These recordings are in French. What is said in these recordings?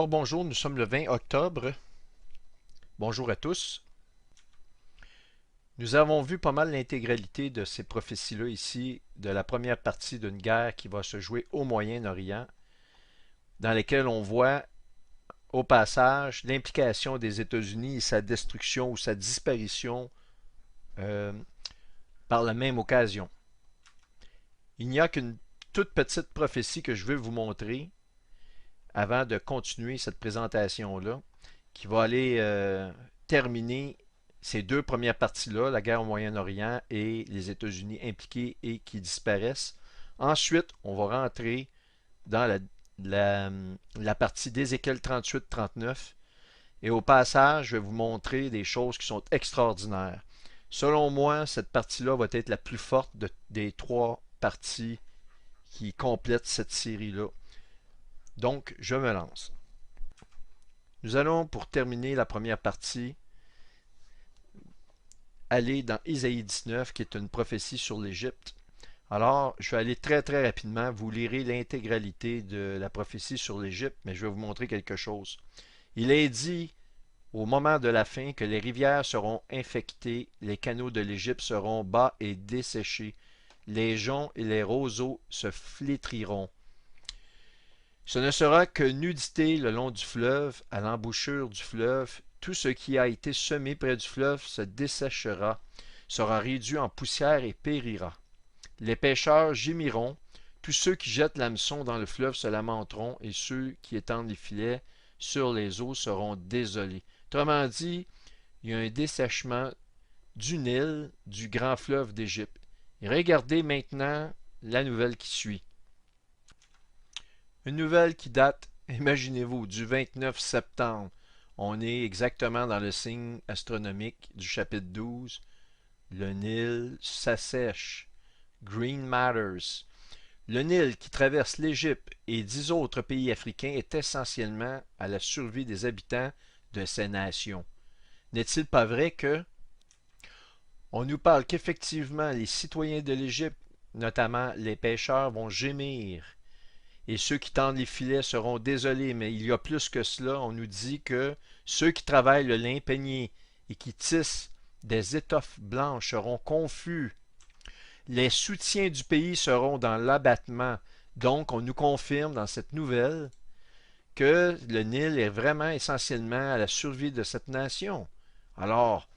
Alors bonjour, nous sommes le 20 octobre. Bonjour à tous. Nous avons vu pas mal l'intégralité de ces prophéties-là ici, de la première partie d'une guerre qui va se jouer au Moyen-Orient, dans laquelle on voit au passage l'implication des États-Unis et sa destruction ou sa disparition euh, par la même occasion. Il n'y a qu'une toute petite prophétie que je veux vous montrer avant de continuer cette présentation-là, qui va aller terminer ces deux premières parties-là, la guerre au Moyen-Orient et les États-Unis impliqués et qui disparaissent. Ensuite, on va rentrer dans la partie d'Ézéchiel 38-39 et au passage, je vais vous montrer des choses qui sont extraordinaires. Selon moi, cette partie-là va être la plus forte des trois parties qui complètent cette série-là. Donc, je me lance. Nous allons, pour terminer la première partie, aller dans Isaïe 19, qui est une prophétie sur l'Égypte. Alors, je vais aller très très rapidement. Vous lirez l'intégralité de la prophétie sur l'Égypte, mais je vais vous montrer quelque chose. Il est dit au moment de la fin que les rivières seront infectées, les canaux de l'Égypte seront bas et desséchés, les joncs et les roseaux se flétriront. Ce ne sera que nudité le long du fleuve, à l'embouchure du fleuve. Tout ce qui a été semé près du fleuve se desséchera, sera réduit en poussière et périra. Les pêcheurs gémiront, tous ceux qui jettent l'hameçon dans le fleuve se lamenteront, et ceux qui étendent les filets sur les eaux seront désolés. Autrement dit, il y a un dessèchement du Nil, du grand fleuve d'Égypte. Et regardez maintenant la nouvelle qui suit. Une nouvelle qui date, imaginez-vous, du 29 septembre. On est exactement dans le signe astronomique du chapitre 12. Le Nil s'assèche. Green Matters. Le Nil qui traverse l'Égypte et 10 autres pays africains est essentiellement à la survie des habitants de ces nations. N'est-il pas vrai que on nous parle qu'effectivement les citoyens de l'Égypte, notamment les pêcheurs, vont gémir et ceux qui tendent les filets seront désolés, mais il y a plus que cela. On nous dit que ceux qui travaillent le lin peigné et qui tissent des étoffes blanches seront confus. Les soutiens du pays seront dans l'abattement. Donc, on nous confirme dans cette nouvelle que le Nil est vraiment essentiellement à la survie de cette nation. Alors,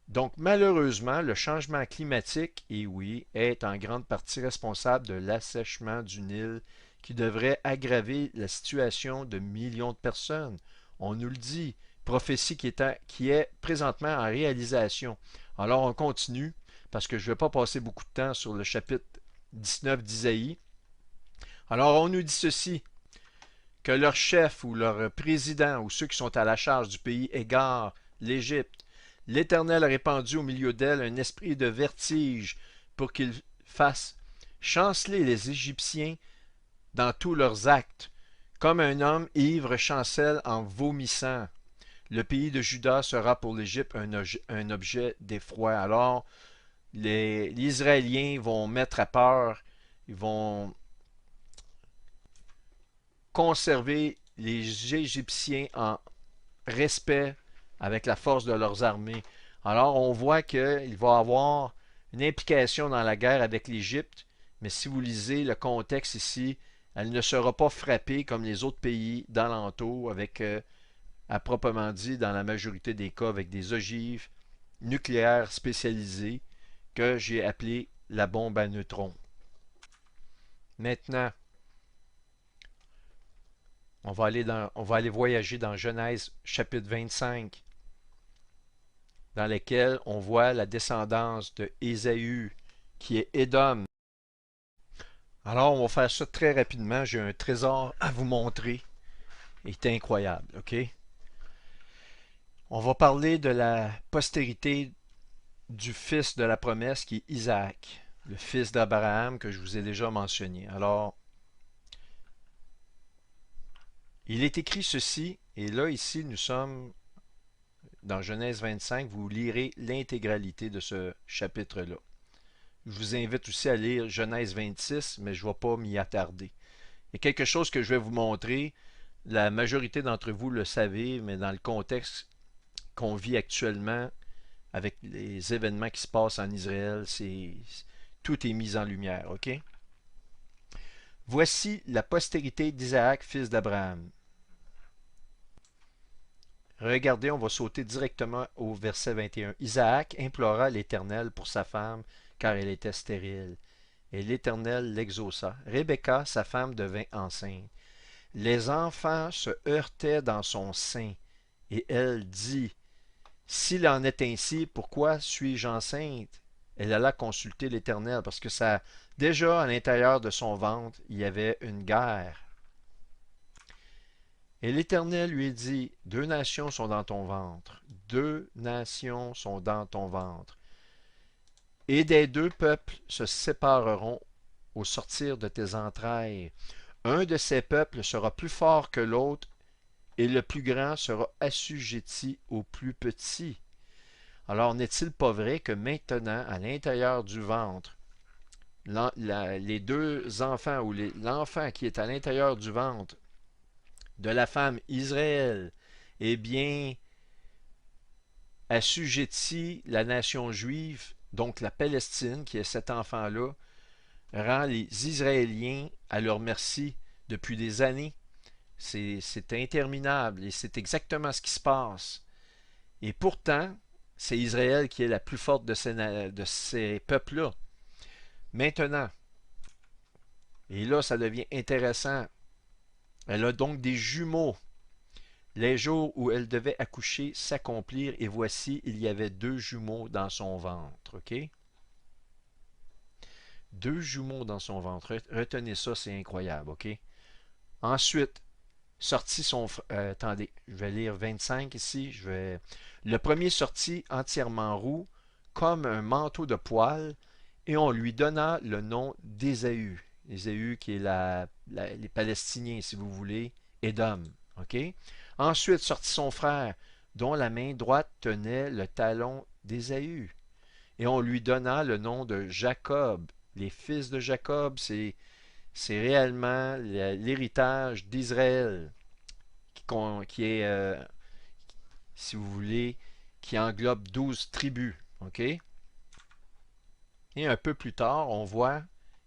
donc malheureusement, le changement climatique, et oui, est en grande partie responsable de l'assèchement du Nil qui devrait aggraver la situation de millions de personnes. On nous le dit, prophétie qui est présentement en réalisation. Alors on continue, parce que je ne vais pas passer beaucoup de temps sur le chapitre 19 d'Isaïe. Alors on nous dit ceci, que leur chef ou leur président ou ceux qui sont à la charge du pays égarent l'Égypte. L'Éternel a répandu au milieu d'elle un esprit de vertige pour qu'il fasse chanceler les Égyptiens dans tous leurs actes, comme un homme ivre chancelle en vomissant. Le pays de Juda sera pour l'Égypte un objet d'effroi. Alors, les Israéliens vont mettre à peur, ils vont conserver les Égyptiens en respect avec la force de leurs armées. Alors on voit qu'il va y avoir une implication dans la guerre avec l'Égypte, mais si vous lisez le contexte ici, elle ne sera pas frappée comme les autres pays d'alentour avec, à proprement dit, dans la majorité des cas, avec des ogives nucléaires spécialisées que j'ai appelées la bombe à neutrons. Maintenant, on va aller voyager dans Genèse chapitre 25, dans lequel on voit la descendance de Ésaü, qui est Édom. Alors, on va faire ça très rapidement. J'ai un trésor à vous montrer. Il est incroyable, ok? On va parler de la postérité du fils de la promesse qui est Isaac, le fils d'Abraham que je vous ai déjà mentionné. Alors, il est écrit ceci, et là, ici, nous sommes dans Genèse 25. Vous lirez l'intégralité de ce chapitre-là. Je vous invite aussi à lire Genèse 26, mais je ne vais pas m'y attarder. Il y a quelque chose que je vais vous montrer La majorité d'entre vous le savez, mais dans le contexte qu'on vit actuellement, avec les événements qui se passent en Israël, tout est mis en lumière, ok? Voici la postérité d'Isaac, fils d'Abraham. Regardez, on va sauter directement au verset 21. Isaac implora l'Éternel pour sa femme, car elle était stérile. Et l'Éternel l'exauça. Rebecca, sa femme, devint enceinte. Les enfants se heurtaient dans son sein. Et elle dit, s'il en est ainsi, pourquoi suis-je enceinte? Elle alla consulter l'Éternel, parce que ça, déjà à l'intérieur de son ventre, il y avait une guerre. Et l'Éternel lui dit, deux nations sont dans ton ventre, deux nations sont dans ton ventre, et des deux peuples se sépareront au sortir de tes entrailles. Un de ces peuples sera plus fort que l'autre, et le plus grand sera assujetti au plus petit. Alors n'est-il pas vrai que maintenant, à l'intérieur du ventre, les deux enfants ou l'enfant qui est à l'intérieur du ventre de la femme Israël, eh bien, assujettit la nation juive, donc la Palestine, qui est cet enfant-là, rend les Israéliens à leur merci depuis des années. C'est interminable et c'est exactement ce qui se passe. Et pourtant, c'est Israël qui est la plus forte de ces peuples-là. Maintenant, et là, ça devient intéressant. Elle a donc des jumeaux. Les jours où elle devait accoucher s'accomplirent, et voici, il y avait deux jumeaux dans son ventre. OK? Deux jumeaux dans son ventre. Retenez ça, c'est incroyable. OK? Ensuite, sortit son... attendez, je vais lire 25 ici. Le premier sortit entièrement roux, comme un manteau de poil, et on lui donna le nom d'Ésaü. Ésaü qui est les Palestiniens, si vous voulez, Édom. OK? Ensuite sortit son frère, dont la main droite tenait le talon d'Ésaü. Et on lui donna le nom de Jacob. Les fils de Jacob, c'est réellement l'héritage d'Israël, qui est, si vous voulez, qui englobe 12 tribus. OK? Et un peu plus tard, on voit,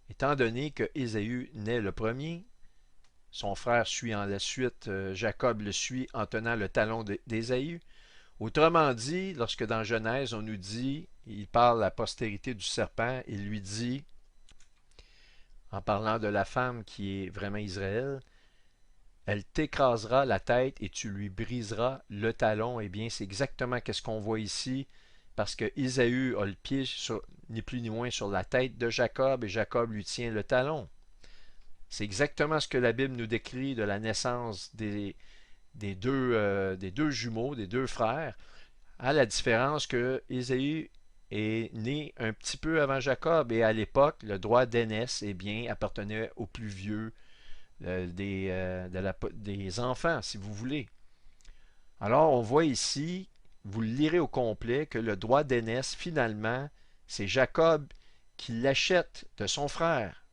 étant donné que Ésaü naît le premier, son frère suit en la suite, Jacob le suit en tenant le talon d'Ésaü. Autrement dit, lorsque dans Genèse, on nous dit, il parle à la postérité du serpent, il lui dit, en parlant de la femme qui est vraiment Israël, elle t'écrasera la tête et tu lui briseras le talon. Eh bien, c'est exactement ce qu'on voit ici, parce que Ésaü a le pied ni plus ni moins sur la tête de Jacob et Jacob lui tient le talon. C'est exactement ce que la Bible nous décrit de la naissance des deux jumeaux, des deux frères, à la différence que Ésaü est né un petit peu avant Jacob et à l'époque, le droit d'aînesse eh bien, appartenait aux plus vieux des enfants, si vous voulez. Alors, on voit ici, vous le lirez au complet, que le droit d'aînesse, finalement, c'est Jacob qui l'achète de son frère.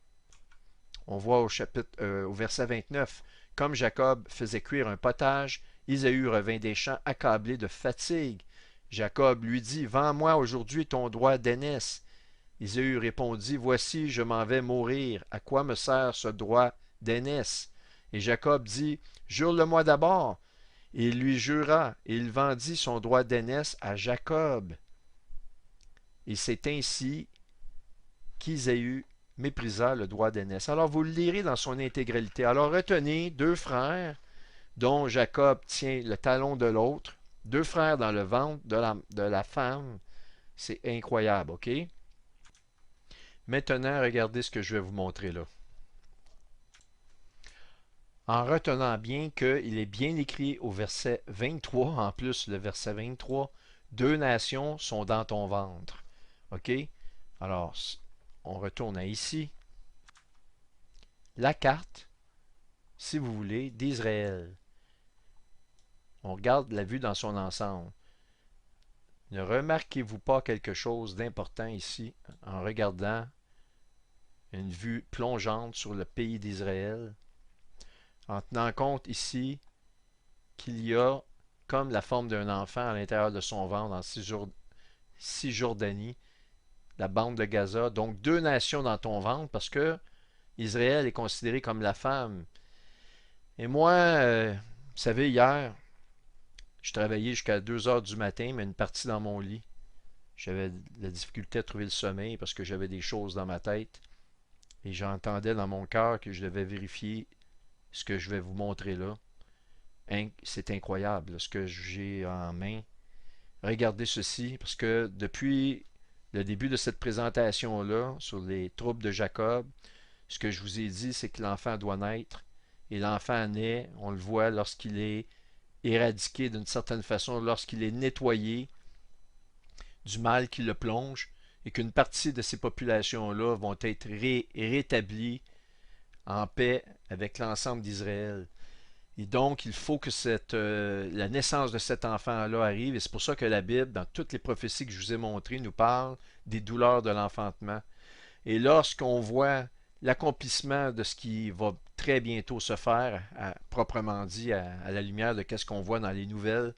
On voit au verset 29, comme Jacob faisait cuire un potage, Ésaü revint des champs accablé de fatigue. Jacob lui dit, vends-moi aujourd'hui ton droit d'aînesse. Ésaü répondit, voici, je m'en vais mourir. À quoi me sert ce droit d'aînesse? Et Jacob dit, jure-le-moi d'abord. Et il lui jura, et il vendit son droit d'aînesse à Jacob. Et c'est ainsi qu'Ésaü méprisa le droit d'aînesse. Alors vous le lirez dans son intégralité. Alors retenez deux frères dont Jacob tient le talon de l'autre, deux frères dans le ventre de la femme. C'est incroyable, OK? Maintenant, regardez ce que je vais vous montrer là. En retenant bien qu'il est bien écrit au verset 23, en plus le verset 23, deux nations sont dans ton ventre. OK? Alors, on retourne à ici. La carte, si vous voulez, d'Israël. On regarde la vue dans son ensemble. Ne remarquez-vous pas quelque chose d'important ici en regardant une vue plongeante sur le pays d'Israël? en tenant compte ici qu'il y a comme la forme d'un enfant à l'intérieur de son ventre en Cisjordanie, la bande de Gaza. Donc deux nations dans ton ventre parce que Israël est considéré comme la femme. Et moi, vous savez, hier, je travaillais jusqu'à 2 heures du matin, mais une partie dans mon lit. J'avais de la difficulté à trouver le sommeil parce que j'avais des choses dans ma tête. Et j'entendais dans mon cœur que je devais vérifier ce que je vais vous montrer là. C'est incroyable ce que j'ai en main. Regardez ceci, parce que depuis le début de cette présentation-là, sur les troupes de Jacob, ce que je vous ai dit, c'est que l'enfant doit naître. Et l'enfant naît, on le voit lorsqu'il est éradiqué d'une certaine façon, lorsqu'il est nettoyé du mal qui le plonge, et qu'une partie de ces populations-là vont être rétablies en paix avec l'ensemble d'Israël. Et donc, il faut que la naissance de cet enfant-là arrive. Et c'est pour ça que la Bible, dans toutes les prophéties que je vous ai montrées, nous parle des douleurs de l'enfantement. Et lorsqu'on voit l'accomplissement de ce qui va très bientôt se faire, proprement dit, à la lumière de ce qu'on voit dans les nouvelles,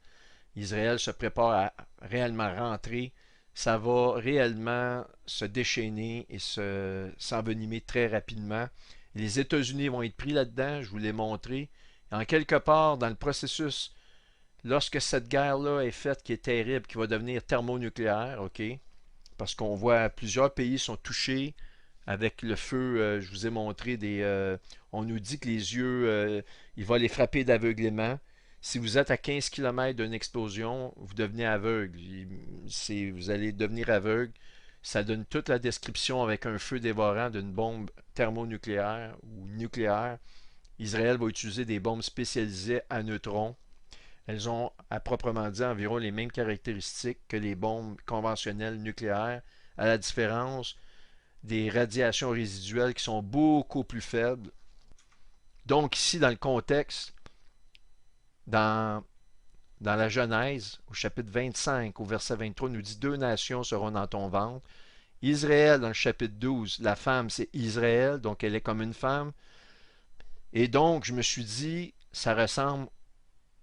Israël se prépare à réellement rentrer. Ça va réellement se déchaîner et s'envenimer très rapidement. Les États-Unis vont être pris là-dedans, je vous l'ai montré. En quelque part, dans le processus, lorsque cette guerre-là est faite, qui est terrible, qui va devenir thermonucléaire, OK? Parce qu'on voit plusieurs pays sont touchés avec le feu. Je vous ai montré on nous dit que les yeux, il va les frapper d'aveuglement. Si vous êtes à 15 km d'une explosion, vous devenez aveugle. Vous allez devenir aveugle. Ça donne toute la description avec un feu dévorant d'une bombe thermonucléaire ou nucléaire. Israël va utiliser des bombes spécialisées à neutrons. Elles ont, à proprement dit, environ les mêmes caractéristiques que les bombes conventionnelles nucléaires, à la différence des radiations résiduelles qui sont beaucoup plus faibles. Donc ici, dans le contexte, dans, dans la Genèse, au chapitre 25, au verset 23, nous dit deux nations seront dans ton ventre. Israël, dans le chapitre 12, la femme, c'est Israël, donc elle est comme une femme. Et donc, je me suis dit, ça ressemble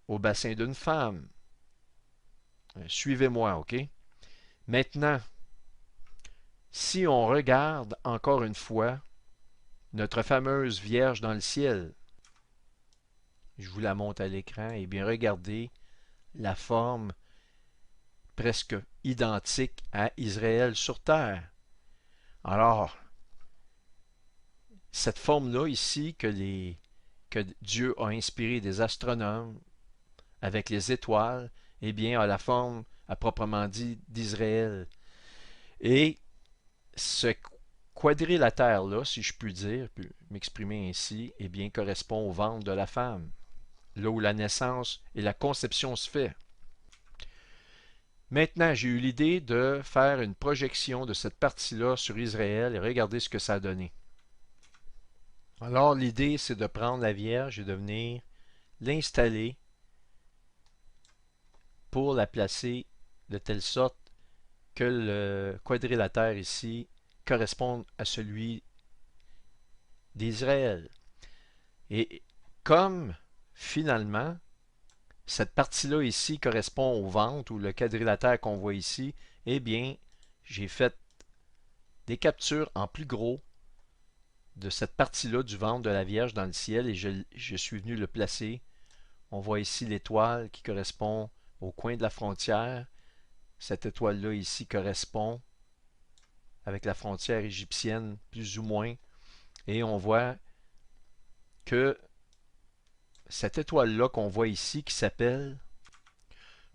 au bassin d'une femme. Suivez-moi, OK? Maintenant, si on regarde encore une fois notre fameuse Vierge dans le ciel, je vous la montre à l'écran, et bien regardez la forme presque identique à Israël sur terre. Alors, cette forme-là ici que Dieu a inspiré des astronomes avec les étoiles, eh bien, a la forme, à proprement dit, d'Israël. Et ce quadrilatère-là, si je puis dire, puis m'exprimer ainsi, eh bien, correspond au ventre de la femme, là où la naissance et la conception se fait. Maintenant, j'ai eu l'idée de faire une projection de cette partie-là sur Israël et regarder ce que ça a donné. Alors, l'idée, c'est de prendre la Vierge et de venir l'installer pour la placer de telle sorte que le quadrilatère ici corresponde à celui d'Israël. Et comme finalement, cette partie-là ici correspond au ventre ou le quadrilatère qu'on voit ici, eh bien, j'ai fait des captures en plus gros de cette partie-là du ventre de la Vierge dans le ciel et je suis venu le placer. On voit ici l'étoile qui correspond au coin de la frontière. Cette étoile-là ici correspond avec la frontière égyptienne, plus ou moins. Et on voit que cette étoile-là qu'on voit ici, qui s'appelle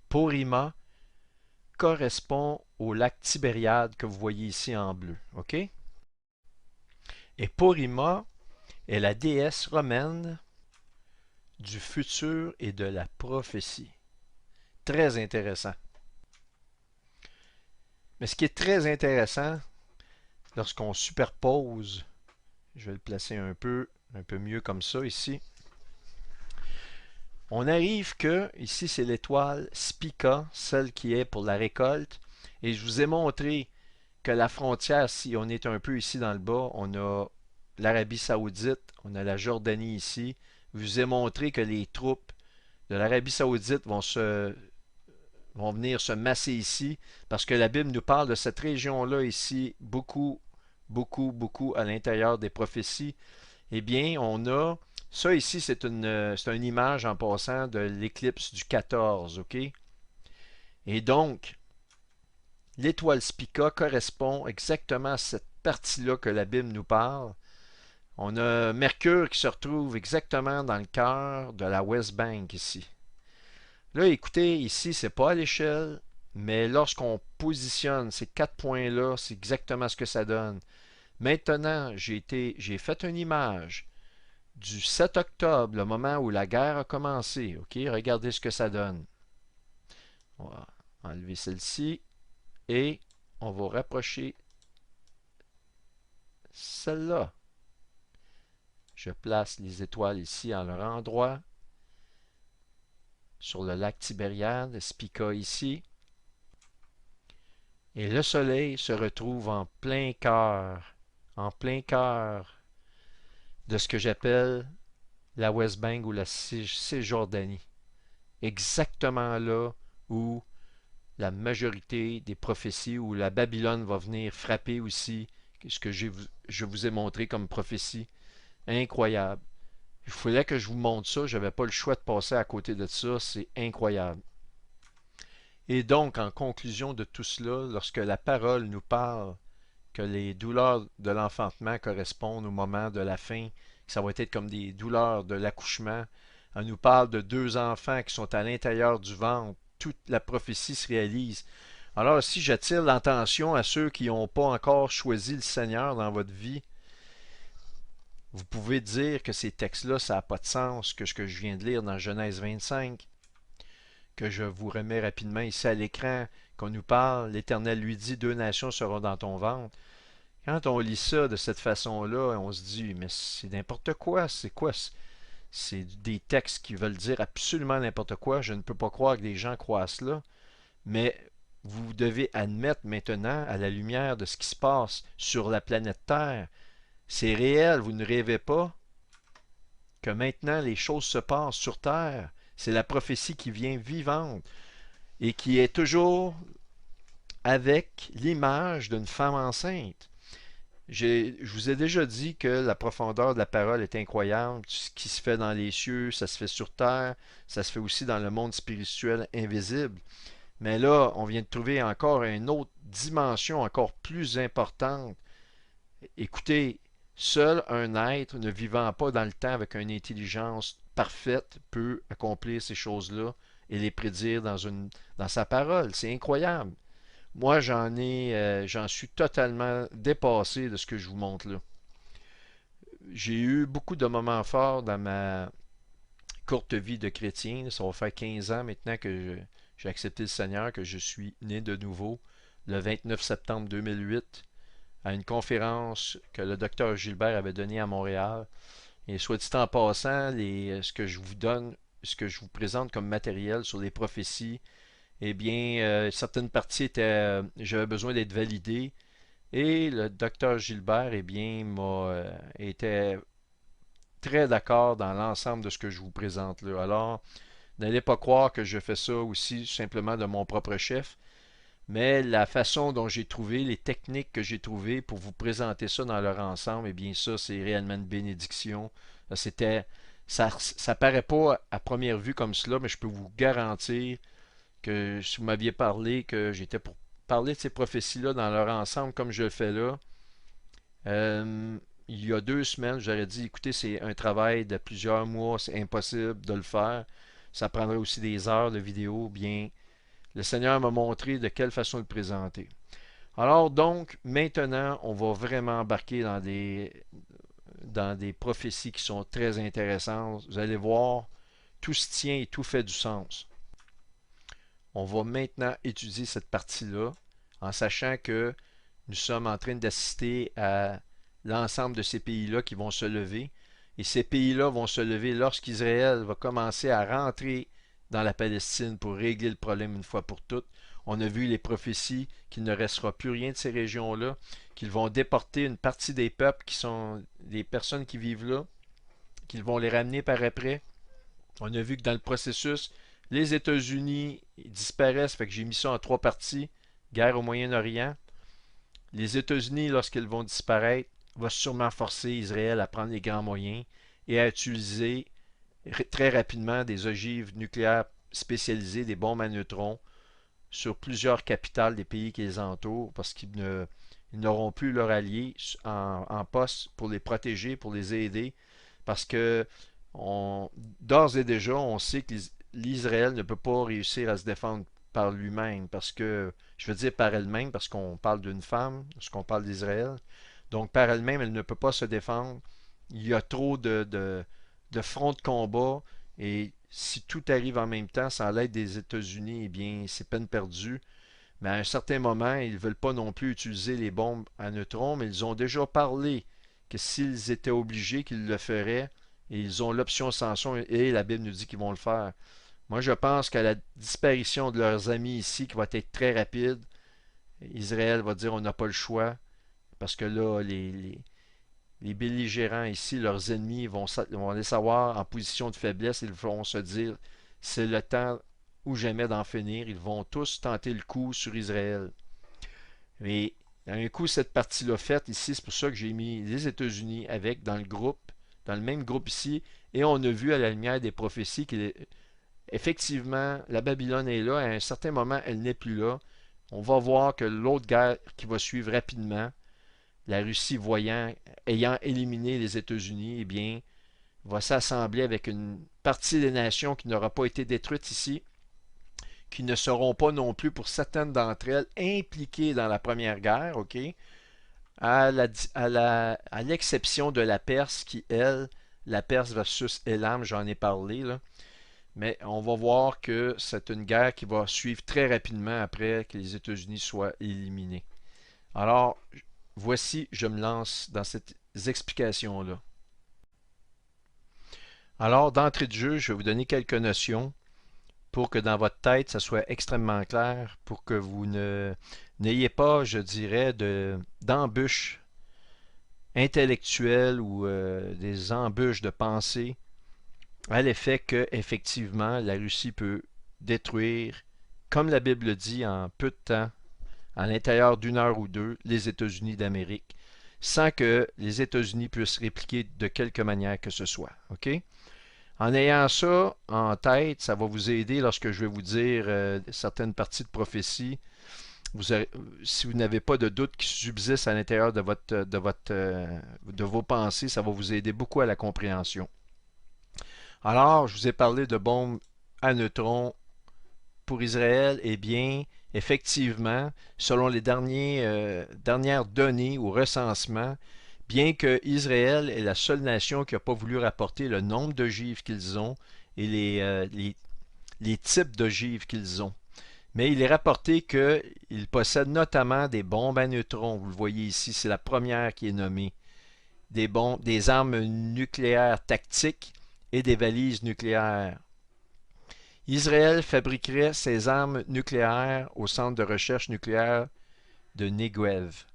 Porima, correspond au lac Tibériade que vous voyez ici en bleu. OK? Et Porima est la déesse romaine du futur et de la prophétie. Très intéressant. Mais ce qui est très intéressant, lorsqu'on superpose, je vais le placer un peu mieux comme ça ici, on arrive que, ici c'est l'étoile Spica, celle qui est pour la récolte, et je vous ai montré que la frontière, si on est un peu ici dans le bas, on a l'Arabie Saoudite, on a la Jordanie ici, Je vous ai montré que les troupes de l'Arabie Saoudite vont venir se masser ici, parce que la Bible nous parle de cette région-là ici, beaucoup, beaucoup, beaucoup à l'intérieur des prophéties. Eh bien, on a ça ici, c'est une image en passant de l'éclipse du 14, OK? Et donc, l'étoile Spica correspond exactement à cette partie-là que la Bible nous parle. On a Mercure qui se retrouve exactement dans le cœur de la West Bank ici. Là, écoutez, ici, c'est pas à l'échelle, mais lorsqu'on positionne ces 4 points-là, c'est exactement ce que ça donne. Maintenant, j'ai fait une image du 7 octobre, le moment où la guerre a commencé. OK, regardez ce que ça donne. On va enlever celle-ci et on va rapprocher celle-là. Je place les étoiles ici en leur endroit. Sur le lac Tibériade, le Spica ici. Et le soleil se retrouve en plein cœur de ce que j'appelle la West Bank ou la Cisjordanie. Exactement là où la majorité des prophéties, où la Babylone va venir frapper aussi, ce que je vous ai montré comme prophétie. Incroyable. Il fallait que je vous montre ça, je n'avais pas le choix de passer à côté de ça, c'est incroyable. Et donc, en conclusion de tout cela, lorsque la parole nous parle que les douleurs de l'enfantement correspondent au moment de la fin, que ça va être comme des douleurs de l'accouchement, elle nous parle de 2 enfants qui sont à l'intérieur du ventre, toute la prophétie se réalise. Alors, si j'attire l'attention à ceux qui n'ont pas encore choisi le Seigneur dans votre vie, vous pouvez dire que ces textes-là, ça n'a pas de sens que ce que je viens de lire dans Genèse 25, que je vous remets rapidement ici à l'écran, qu'on nous parle, l'Éternel lui dit, 2 nations seront dans ton ventre. Quand on lit ça de cette façon-là, on se dit, mais c'est n'importe quoi, c'est quoi? C'est des textes qui veulent dire absolument n'importe quoi. Je ne peux pas croire que des gens croient cela, mais vous devez admettre maintenant, à la lumière de ce qui se passe sur la planète Terre, c'est réel, vous ne rêvez pas que maintenant les choses se passent sur Terre. C'est la prophétie qui vient vivante et qui est toujours avec l'image d'une femme enceinte. Je vous ai déjà dit que la profondeur de la parole est incroyable. Ce qui se fait dans les cieux, ça se fait sur terre, ça se fait aussi dans le monde spirituel invisible. Mais là, on vient de trouver encore une autre dimension encore plus importante. Écoutez, seul un être ne vivant pas dans le temps avec une intelligence parfaite peut accomplir ces choses-là et les prédire dans sa parole. C'est incroyable. Moi, j'en suis totalement dépassé de ce que je vous montre là. J'ai eu beaucoup de moments forts dans ma courte vie de chrétien. Ça va faire 15 ans maintenant que j'ai accepté le Seigneur, que je suis né de nouveau le 29 septembre 2008 à une conférence que le docteur Gilbert avait donnée à Montréal. Et soit dit en passant, ce que je vous donne, ce que je vous présente comme matériel sur les prophéties, eh bien, certaines parties j'avais besoin d'être validées. Et le docteur Gilbert, eh bien, était très d'accord dans l'ensemble de ce que je vous présente là. Alors, n'allez pas croire que je fais ça aussi simplement de mon propre chef, mais la façon dont j'ai trouvé, les techniques que j'ai trouvées pour vous présenter ça dans leur ensemble, eh bien, ça, c'est réellement une bénédiction. C'était, ça paraît pas à première vue comme cela, mais je peux vous garantir que si vous m'aviez parlé que j'étais pour parler de ces prophéties-là dans leur ensemble comme je le fais là, euh, il y a 2 semaines, j'aurais dit, écoutez, c'est un travail de plusieurs mois, c'est impossible de le faire. Ça prendrait aussi des heures de vidéo. Bien, le Seigneur m'a montré de quelle façon le présenter. Alors donc, maintenant, on va vraiment embarquer dans des prophéties qui sont très intéressantes. Vous allez voir, tout se tient et tout fait du sens. On va maintenant étudier cette partie-là en sachant que nous sommes en train d'assister à l'ensemble de ces pays-là qui vont se lever. Et ces pays-là vont se lever lorsqu'Israël va commencer à rentrer dans la Palestine pour régler le problème une fois pour toutes. On a vu les prophéties qu'il ne restera plus rien de ces régions-là, qu'ils vont déporter une partie des peuples qui sont des personnes qui vivent là, qu'ils vont les ramener par après. On a vu que dans le processus, les États-Unis disparaissent, fait que j'ai mis ça en trois parties. Guerre au Moyen-Orient. Les États-Unis, lorsqu'ils vont disparaître, vont sûrement forcer Israël à prendre les grands moyens et à utiliser très rapidement des ogives nucléaires spécialisées, des bombes à neutrons, sur plusieurs capitales des pays qui les entourent, parce ils n'auront plus leurs alliés en poste pour les protéger, pour les aider, parce que d'ores et déjà, on sait que l'Israël ne peut pas réussir à se défendre par lui-même, parce que, je veux dire par elle-même, parce qu'on parle d'une femme, parce qu'on parle d'Israël. Donc, par elle-même, elle ne peut pas se défendre. Il y a trop de fronts de combat, et si tout arrive en même temps sans l'aide des États-Unis, eh bien, c'est peine perdue. Mais à un certain moment, ils ne veulent pas non plus utiliser les bombes à neutrons, mais ils ont déjà parlé que s'ils étaient obligés, qu'ils le feraient, et ils ont l'option sanction, et la Bible nous dit qu'ils vont le faire. Moi, je pense qu'à la disparition de leurs amis ici, qui va être très rapide, Israël va dire on n'a pas le choix, parce que là, les belligérants ici, leurs ennemis, vont les savoir en position de faiblesse, ils vont se dire c'est le temps ou jamais d'en finir. Ils vont tous tenter le coup sur Israël. Mais un coup, cette partie-là faite ici, c'est pour ça que j'ai mis les États-Unis avec dans le groupe, dans le même groupe ici, et on a vu à la lumière des prophéties qu'effectivement, la Babylone est là, à un certain moment, elle n'est plus là. On va voir que l'autre guerre qui va suivre rapidement, la Russie ayant éliminé les États-Unis, eh bien, va s'assembler avec une partie des nations qui n'aura pas été détruite ici, qui ne seront pas non plus, pour certaines d'entre elles, impliquées dans la première guerre, ok? À l'exception de la Perse, qui, elle, la Perse versus Elam, j'en ai parlé, là. Mais on va voir que c'est une guerre qui va suivre très rapidement après que les États-Unis soient éliminés. Alors, voici, je me lance dans ces explications-là. Alors, d'entrée de jeu, je vais vous donner quelques notions pour que dans votre tête, ça soit extrêmement clair, pour que vous n'ayez pas, je dirais, d'embûches intellectuelles ou des embûches de pensée à l'effet que, effectivement, la Russie peut détruire, comme la Bible dit, en peu de temps, à l'intérieur d'une heure ou deux, les États-Unis d'Amérique, sans que les États-Unis puissent répliquer de quelque manière que ce soit. OK? En ayant ça en tête, ça va vous aider lorsque je vais vous dire certaines parties de prophétie. Si vous n'avez pas de doute qui subsiste à l'intérieur de vos pensées, ça va vous aider beaucoup à la compréhension. Alors, je vous ai parlé de bombes à neutrons pour Israël. Eh bien, effectivement, selon les dernières données ou recensements, bien que Israël est la seule nation qui n'a pas voulu rapporter le nombre d'ogives qu'ils ont et les types d'ogives qu'ils ont. Mais il est rapporté qu'ils possèdent notamment des bombes à neutrons. Vous le voyez ici, c'est la première qui est nommée. Des armes nucléaires tactiques et des valises nucléaires. Israël fabriquerait ses armes nucléaires au centre de recherche nucléaire de Negev.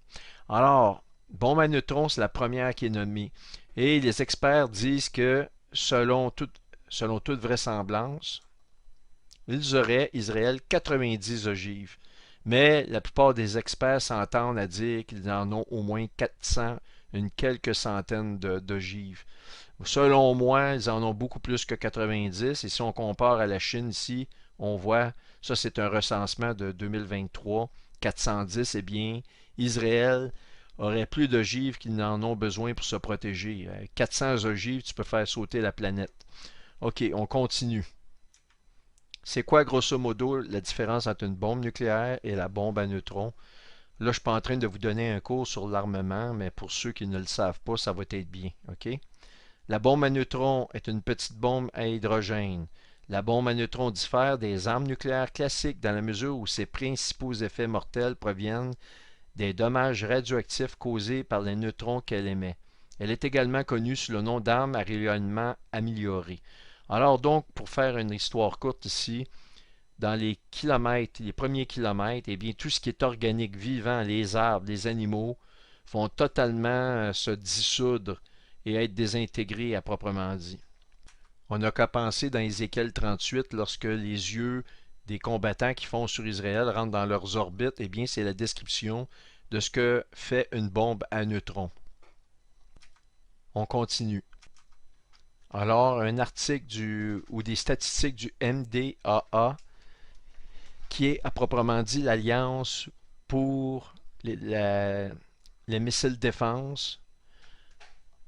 Alors, bombe à neutrons, c'est la première qui est nommée. Et les experts disent que, selon toute vraisemblance, ils auraient, Israël, 90 ogives. Mais la plupart des experts s'entendent à dire qu'ils en ont au moins 400, une quelques centaines d'ogives. Selon moi, ils en ont beaucoup plus que 90. Et si on compare à la Chine ici, on voit, ça c'est un recensement de 2023, 410, eh bien, Israël aurait plus d'ogives qu'ils n'en ont besoin pour se protéger. 400 ogives, tu peux faire sauter la planète. OK, on continue. C'est quoi, grosso modo, la différence entre une bombe nucléaire et la bombe à neutrons? Là, je ne suis pas en train de vous donner un cours sur l'armement, mais pour ceux qui ne le savent pas, ça va être bien. OK? La bombe à neutrons est une petite bombe à hydrogène. La bombe à neutrons diffère des armes nucléaires classiques dans la mesure où ses principaux effets mortels proviennent des dommages radioactifs causés par les neutrons qu'elle émet. Elle est également connue sous le nom d'arme à rayonnement amélioré. Alors donc, pour faire une histoire courte ici, dans les kilomètres, les premiers kilomètres, eh bien, tout ce qui est organique, vivant, les arbres, les animaux, vont totalement se dissoudre et être désintégrés à proprement dit. On n'a qu'à penser dans Ézéchiel 38, lorsque les yeux des combattants qui font sur Israël rentrent dans leurs orbites, eh bien c'est la description de ce que fait une bombe à neutrons. On continue. Alors, un article ou des statistiques du MDAA, qui est à proprement dit l'Alliance pour les missiles défense,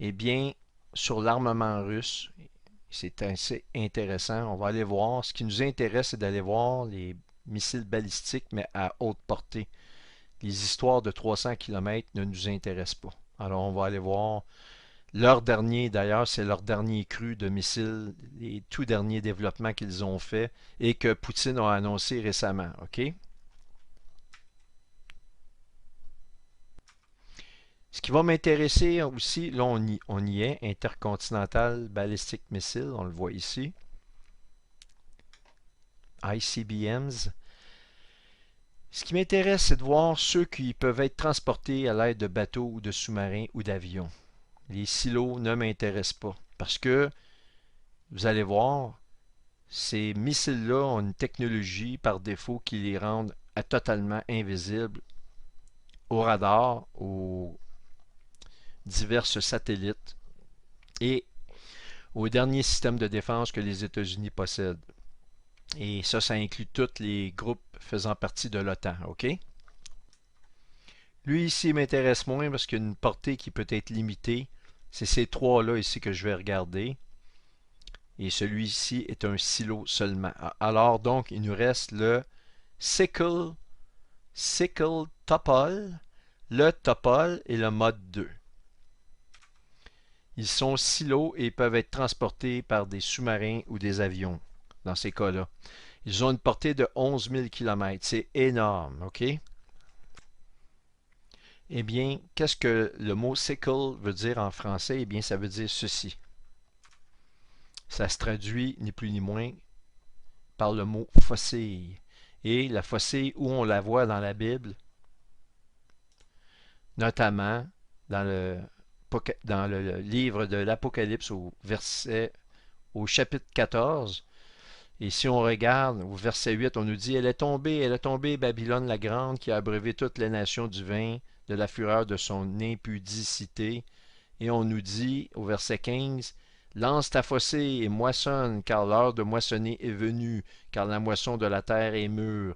eh bien, sur l'armement russe, c'est assez intéressant. On va aller voir. Ce qui nous intéresse, c'est d'aller voir les missiles balistiques, mais à haute portée. Les histoires de 300 km ne nous intéressent pas. Alors, on va aller voir leur dernier, d'ailleurs, c'est leur dernier cru de missiles, les tout derniers développements qu'ils ont fait et que Poutine a annoncé récemment. OK? Ce qui va m'intéresser aussi, là on y est, Intercontinental Ballistic Missile, on le voit ici. ICBMs. Ce qui m'intéresse, c'est de voir ceux qui peuvent être transportés à l'aide de bateaux ou de sous-marins ou d'avions. Les silos ne m'intéressent pas parce que, vous allez voir, ces missiles-là ont une technologie par défaut qui les rend totalement invisibles au radar, aux divers satellites et aux derniers systèmes de défense que les États-Unis possèdent. Et ça inclut tous les groupes faisant partie de l'OTAN, OK? Lui ici m'intéresse moins parce qu'il y a une portée qui peut être limitée. C'est ces trois-là ici que je vais regarder. Et celui-ci est un silo seulement. Alors donc, il nous reste le Sickle Topol, le Topol et le mode 2. Ils sont silos et peuvent être transportés par des sous-marins ou des avions, dans ces cas-là. Ils ont une portée de 11 000 km. C'est énorme, OK? Eh bien, qu'est-ce que le mot sickle veut dire en français? Eh bien, ça veut dire ceci. Ça se traduit ni plus ni moins par le mot faucille. Et la faucille, où on la voit dans la Bible, notamment dans le livre de l'Apocalypse au chapitre 14. Et si on regarde au verset 8, on nous dit, elle est tombée, Babylone la grande, qui a abreuvé toutes les nations du vin, de la fureur de son impudicité. Et on nous dit au verset 15, lance ta faucille et moissonne, car l'heure de moissonner est venue, car la moisson de la terre est mûre.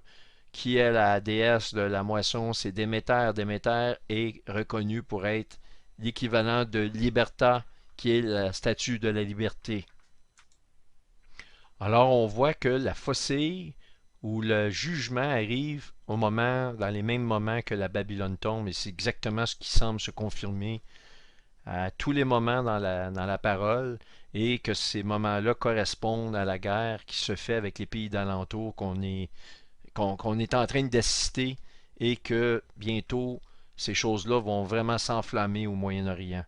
Qui est la déesse de la moisson? C'est Déméter. Déméter est reconnue pour être l'équivalent de Liberta, qui est la statue de la liberté. Alors on voit que la faucille ou le jugement arrive dans les mêmes moments que la Babylone tombe, et c'est exactement ce qui semble se confirmer à tous les moments dans la parole, et que ces moments-là correspondent à la guerre qui se fait avec les pays d'alentour qu'on est en train d'assister, et que bientôt ces choses-là vont vraiment s'enflammer au Moyen-Orient.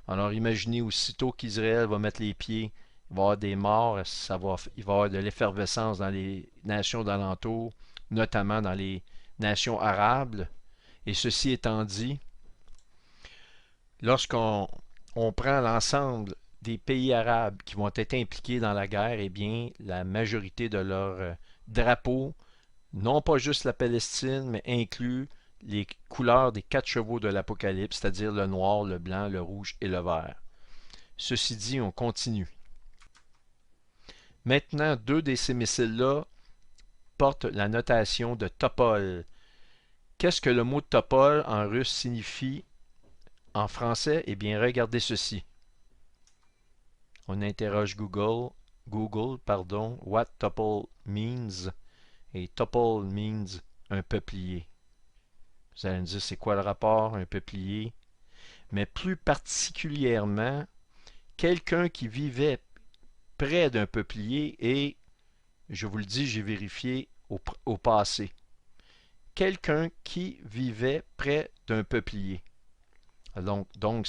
Alors imaginez aussitôt qu'Israël va mettre les pieds, il va y avoir des morts, il va y avoir de l'effervescence dans les nations d'alentour, notamment dans les nations arabes. Et ceci étant dit, lorsqu'on prend l'ensemble des pays arabes qui vont être impliqués dans la guerre, eh bien, la majorité de leurs drapeaux, non pas juste la Palestine, mais inclut les couleurs des 4 chevaux de l'Apocalypse, c'est-à-dire le noir, le blanc, le rouge et le vert. Ceci dit, on continue. Maintenant, deux de ces missiles-là portent la notation de Topol. Qu'est-ce que le mot Topol en russe signifie en français? Eh bien, regardez ceci. On interroge Google, what Topol means. Et Topol means un peuplier. Vous allez me dire, c'est quoi le rapport, un peuplier? Mais plus particulièrement, quelqu'un qui vivait près d'un peuplier et, je vous le dis, j'ai vérifié au passé. Quelqu'un qui vivait près d'un peuplier. Donc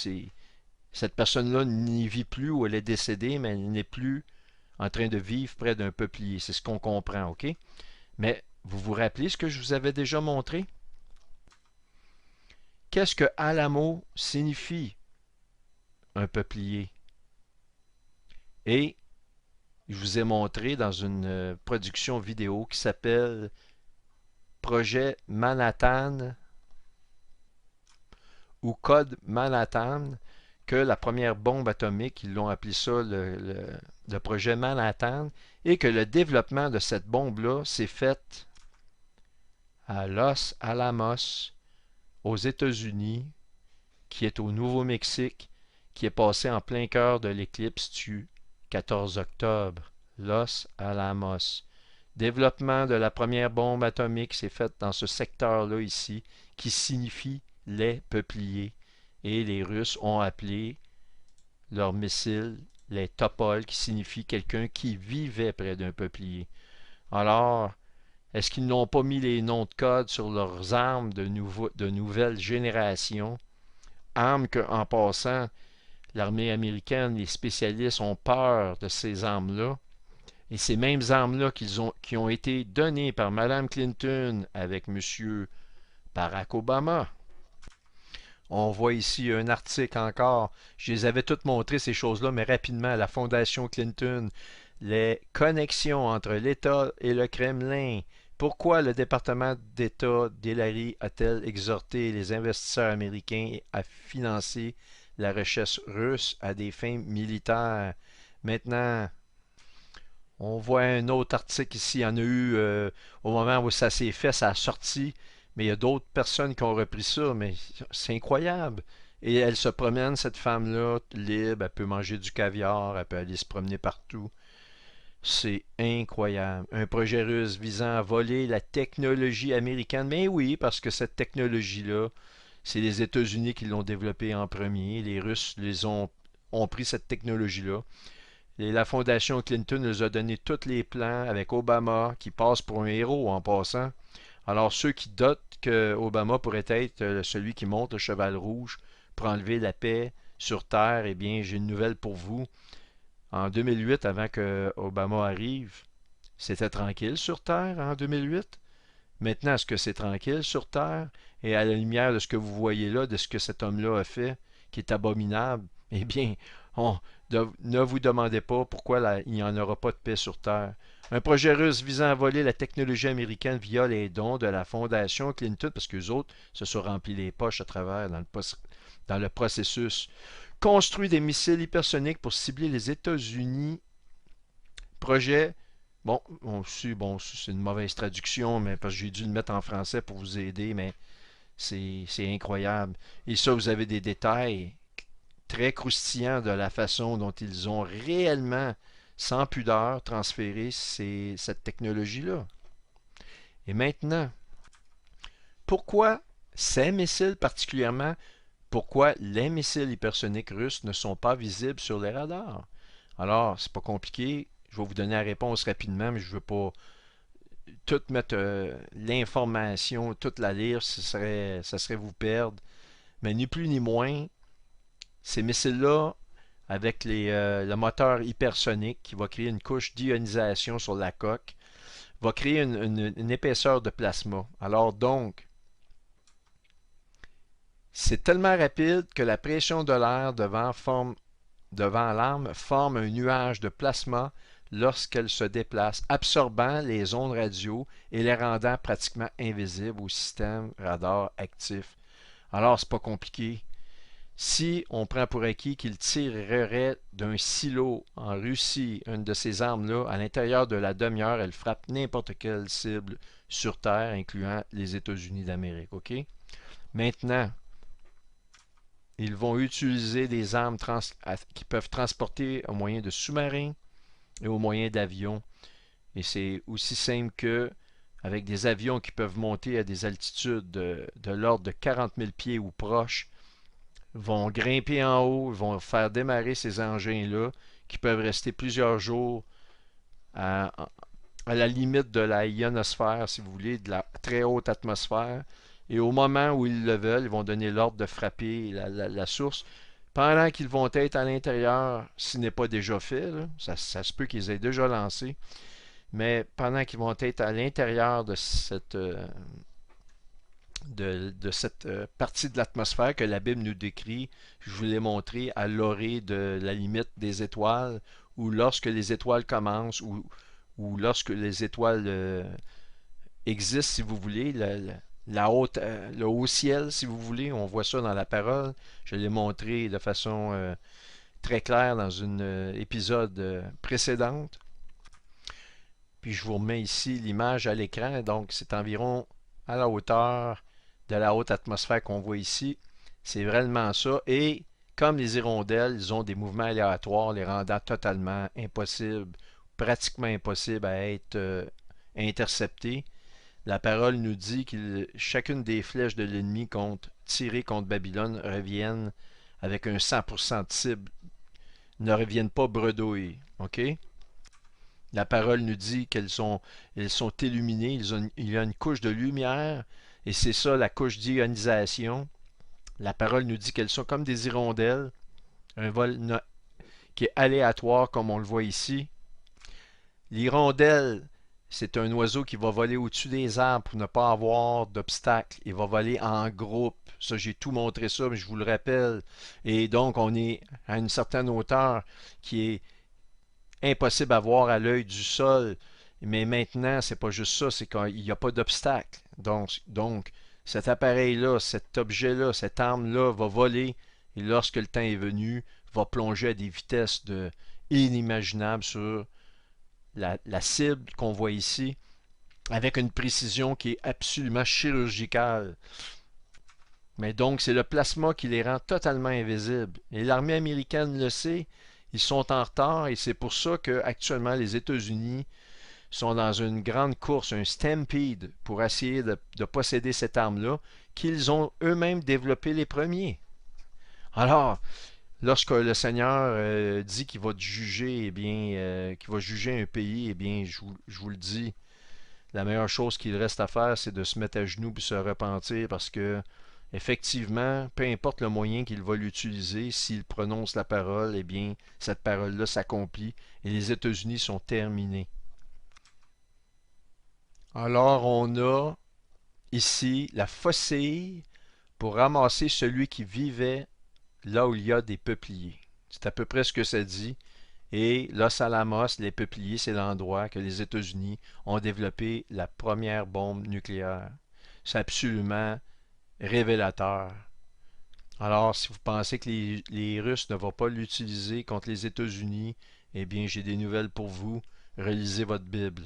cette personne-là n'y vit plus ou elle est décédée, mais elle n'est plus en train de vivre près d'un peuplier. C'est ce qu'on comprend, OK? Mais vous vous rappelez ce que je vous avais déjà montré? Qu'est-ce que Alamo signifie? un peuplier. Et je vous ai montré dans une production vidéo qui s'appelle Projet Manhattan ou Code Manhattan que la première bombe atomique, ils l'ont appelé ça le projet Manhattan, et que le développement de cette bombe-là s'est fait à Los Alamos, aux États-Unis, qui est au Nouveau-Mexique, qui est passé en plein cœur de l'éclipse du 14 octobre. Los Alamos. Développement de la première bombe atomique s'est fait dans ce secteur-là ici, qui signifie les peupliers. Et les Russes ont appelé leurs missiles les Topol, qui signifie quelqu'un qui vivait près d'un peuplier. Alors, est-ce qu'ils n'ont pas mis les noms de code sur leurs armes de nouvelle génération? Armes que, en passant, l'armée américaine, les spécialistes ont peur de ces armes-là. Et ces mêmes armes-là qui ont été données par Mme Clinton avec M. Barack Obama. On voit ici un article encore. Je les avais toutes montrées, ces choses-là, mais rapidement, la Fondation Clinton, les connexions entre l'État et le Kremlin. Pourquoi le département d'État d'Hillary a-t-elle exhorté les investisseurs américains à financer la recherche russe à des fins militaires? Maintenant, on voit un autre article ici. Il y en a eu au moment où ça s'est fait, ça a sorti. Mais il y a d'autres personnes qui ont repris ça. Mais c'est incroyable. Et elle se promène, cette femme-là, libre. Elle peut manger du caviar. Elle peut aller se promener partout. C'est incroyable. Un projet russe visant à voler la technologie américaine. Mais oui, parce que cette technologie-là, c'est les États-Unis qui l'ont développée en premier. Les Russes ont pris cette technologie-là. Et la Fondation Clinton nous a donné tous les plans avec Obama, qui passe pour un héros en passant. Alors, ceux qui dotent que Obama pourrait être celui qui monte le cheval rouge pour enlever la paix sur Terre, eh bien, j'ai une nouvelle pour vous. En 2008, avant que Obama arrive, c'était tranquille sur Terre en 2008. Maintenant, est-ce que c'est tranquille sur Terre? Et à la lumière de ce que vous voyez là, de ce que cet homme-là a fait, qui est abominable, eh bien, ne vous demandez pas pourquoi il n'y en aura pas de paix sur Terre. Un projet russe visant à voler la technologie américaine via les dons de la Fondation Clinton, parce qu'eux autres se sont remplis les poches à travers dans le processus. Construit des missiles hypersoniques pour cibler les États-Unis. Projet, bon, c'est une mauvaise traduction, mais parce que j'ai dû le mettre en français pour vous aider, mais c'est incroyable. Et ça, vous avez des détails très croustillants de la façon dont ils ont réellement, sans pudeur, transféré cette technologie-là. Et maintenant, pourquoi ces missiles particulièrement, pourquoi les missiles hypersoniques russes ne sont pas visibles sur les radars? Alors, c'est pas compliqué. Je vais vous donner la réponse rapidement, mais je ne veux pas tout mettre l'information, toute la lire, ça serait vous perdre. Mais ni plus ni moins, ces missiles-là, avec le moteur hypersonique qui va créer une couche d'ionisation sur la coque, va créer une épaisseur de plasma. Alors donc, c'est tellement rapide que la pression de l'air devant l'arme forme un nuage de plasma lorsqu'elle se déplace, absorbant les ondes radio et les rendant pratiquement invisibles au système radar actif. Alors, c'est pas compliqué. Si on prend pour acquis qu'il tirerait d'un silo en Russie, une de ces armes-là, à l'intérieur de la demi-heure, elle frappe n'importe quelle cible sur Terre, incluant les États-Unis d'Amérique. OK? Maintenant, ils vont utiliser des armes qui peuvent transporter au moyen de sous-marins et au moyen d'avions. Et c'est aussi simple que avec des avions qui peuvent monter à des altitudes de l'ordre de 40 000 pieds ou proches, vont grimper en haut, vont faire démarrer ces engins-là qui peuvent rester plusieurs jours à, à la limite de la ionosphère, si vous voulez, de la très haute atmosphère. Et au moment où ils le veulent, ils vont donner l'ordre de frapper la source. Pendant qu'ils vont être à l'intérieur, s'il n'est pas déjà fait, là, ça se peut qu'ils aient déjà lancé, mais pendant qu'ils vont être à l'intérieur de cette partie de l'atmosphère que la Bible nous décrit. Je vous l'ai montré à l'orée de la limite des étoiles, ou lorsque les étoiles commencent, ou lorsque les étoiles existent, si vous voulez, le haut ciel, si vous voulez. On voit ça dans la parole. Je l'ai montré de façon très claire dans une épisode précédente. Puis je vous remets ici l'image à l'écran. Donc c'est environ à la hauteur de la haute atmosphère qu'on voit ici. C'est vraiment ça. Et comme les hirondelles, ils ont des mouvements aléatoires, les rendant totalement impossibles, pratiquement impossibles à être interceptés. La parole nous dit que chacune des flèches de l'ennemi tirées contre Babylone reviennent avec un 100% de cible, ne reviennent pas bredouilles. OK? La parole nous dit elles sont illuminées, il y a une couche de lumière, et c'est ça la couche d'ionisation. La parole nous dit qu'elles sont comme des hirondelles, un vol qui est aléatoire comme on le voit ici. L'hirondelle, c'est un oiseau qui va voler au-dessus des arbres pour ne pas avoir d'obstacles. Il va voler en groupe. Ça, j'ai tout montré ça, mais je vous le rappelle. Et donc, on est à une certaine hauteur qui est impossible à voir à l'œil du sol. Mais maintenant, c'est pas juste ça, c'est qu'il n'y a pas d'obstacle. Donc, cet appareil-là, cet objet-là, cette arme-là va voler et lorsque le temps est venu, va plonger à des vitesses inimaginables sur la cible qu'on voit ici, avec une précision qui est absolument chirurgicale. Mais donc, c'est le plasma qui les rend totalement invisibles. Et l'armée américaine le sait, ils sont en retard et c'est pour ça qu'actuellement les États-Unis sont dans une grande course, un stampede, pour essayer de posséder cette arme-là, qu'ils ont eux-mêmes développé les premiers. Alors, lorsque le Seigneur dit qu'il va juger, eh bien, qu'il va juger un pays, eh bien, je vous le dis, la meilleure chose qu'il reste à faire, c'est de se mettre à genoux et se repentir parce que, effectivement, peu importe le moyen qu'il va l'utiliser, s'il prononce la parole, eh bien, cette parole-là s'accomplit et les États-Unis sont terminés. Alors, on a ici la faucille pour ramasser celui qui vivait là où il y a des peupliers. C'est à peu près ce que ça dit. Et Los Alamos, les peupliers, c'est l'endroit que les États-Unis ont développé la première bombe nucléaire. C'est absolument révélateur. Alors, si vous pensez que les Russes ne vont pas l'utiliser contre les États-Unis, eh bien, j'ai des nouvelles pour vous. Relisez votre Bible.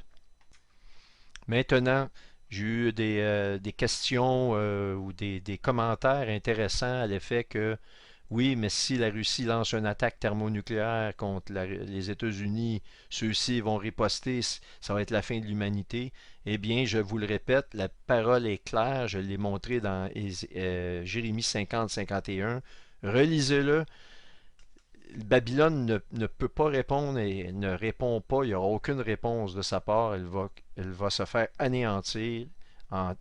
Maintenant, j'ai eu des questions ou des commentaires intéressants à l'effet que oui, mais si la Russie lance une attaque thermonucléaire contre les États-Unis, ceux-ci vont riposter, ça va être la fin de l'humanité. Eh bien, je vous le répète, la parole est claire, je l'ai montré dans Jérémie 50-51. Relisez-le. Babylone ne peut pas répondre et ne répond pas, il n'y aura aucune réponse de sa part, elle va se faire anéantir en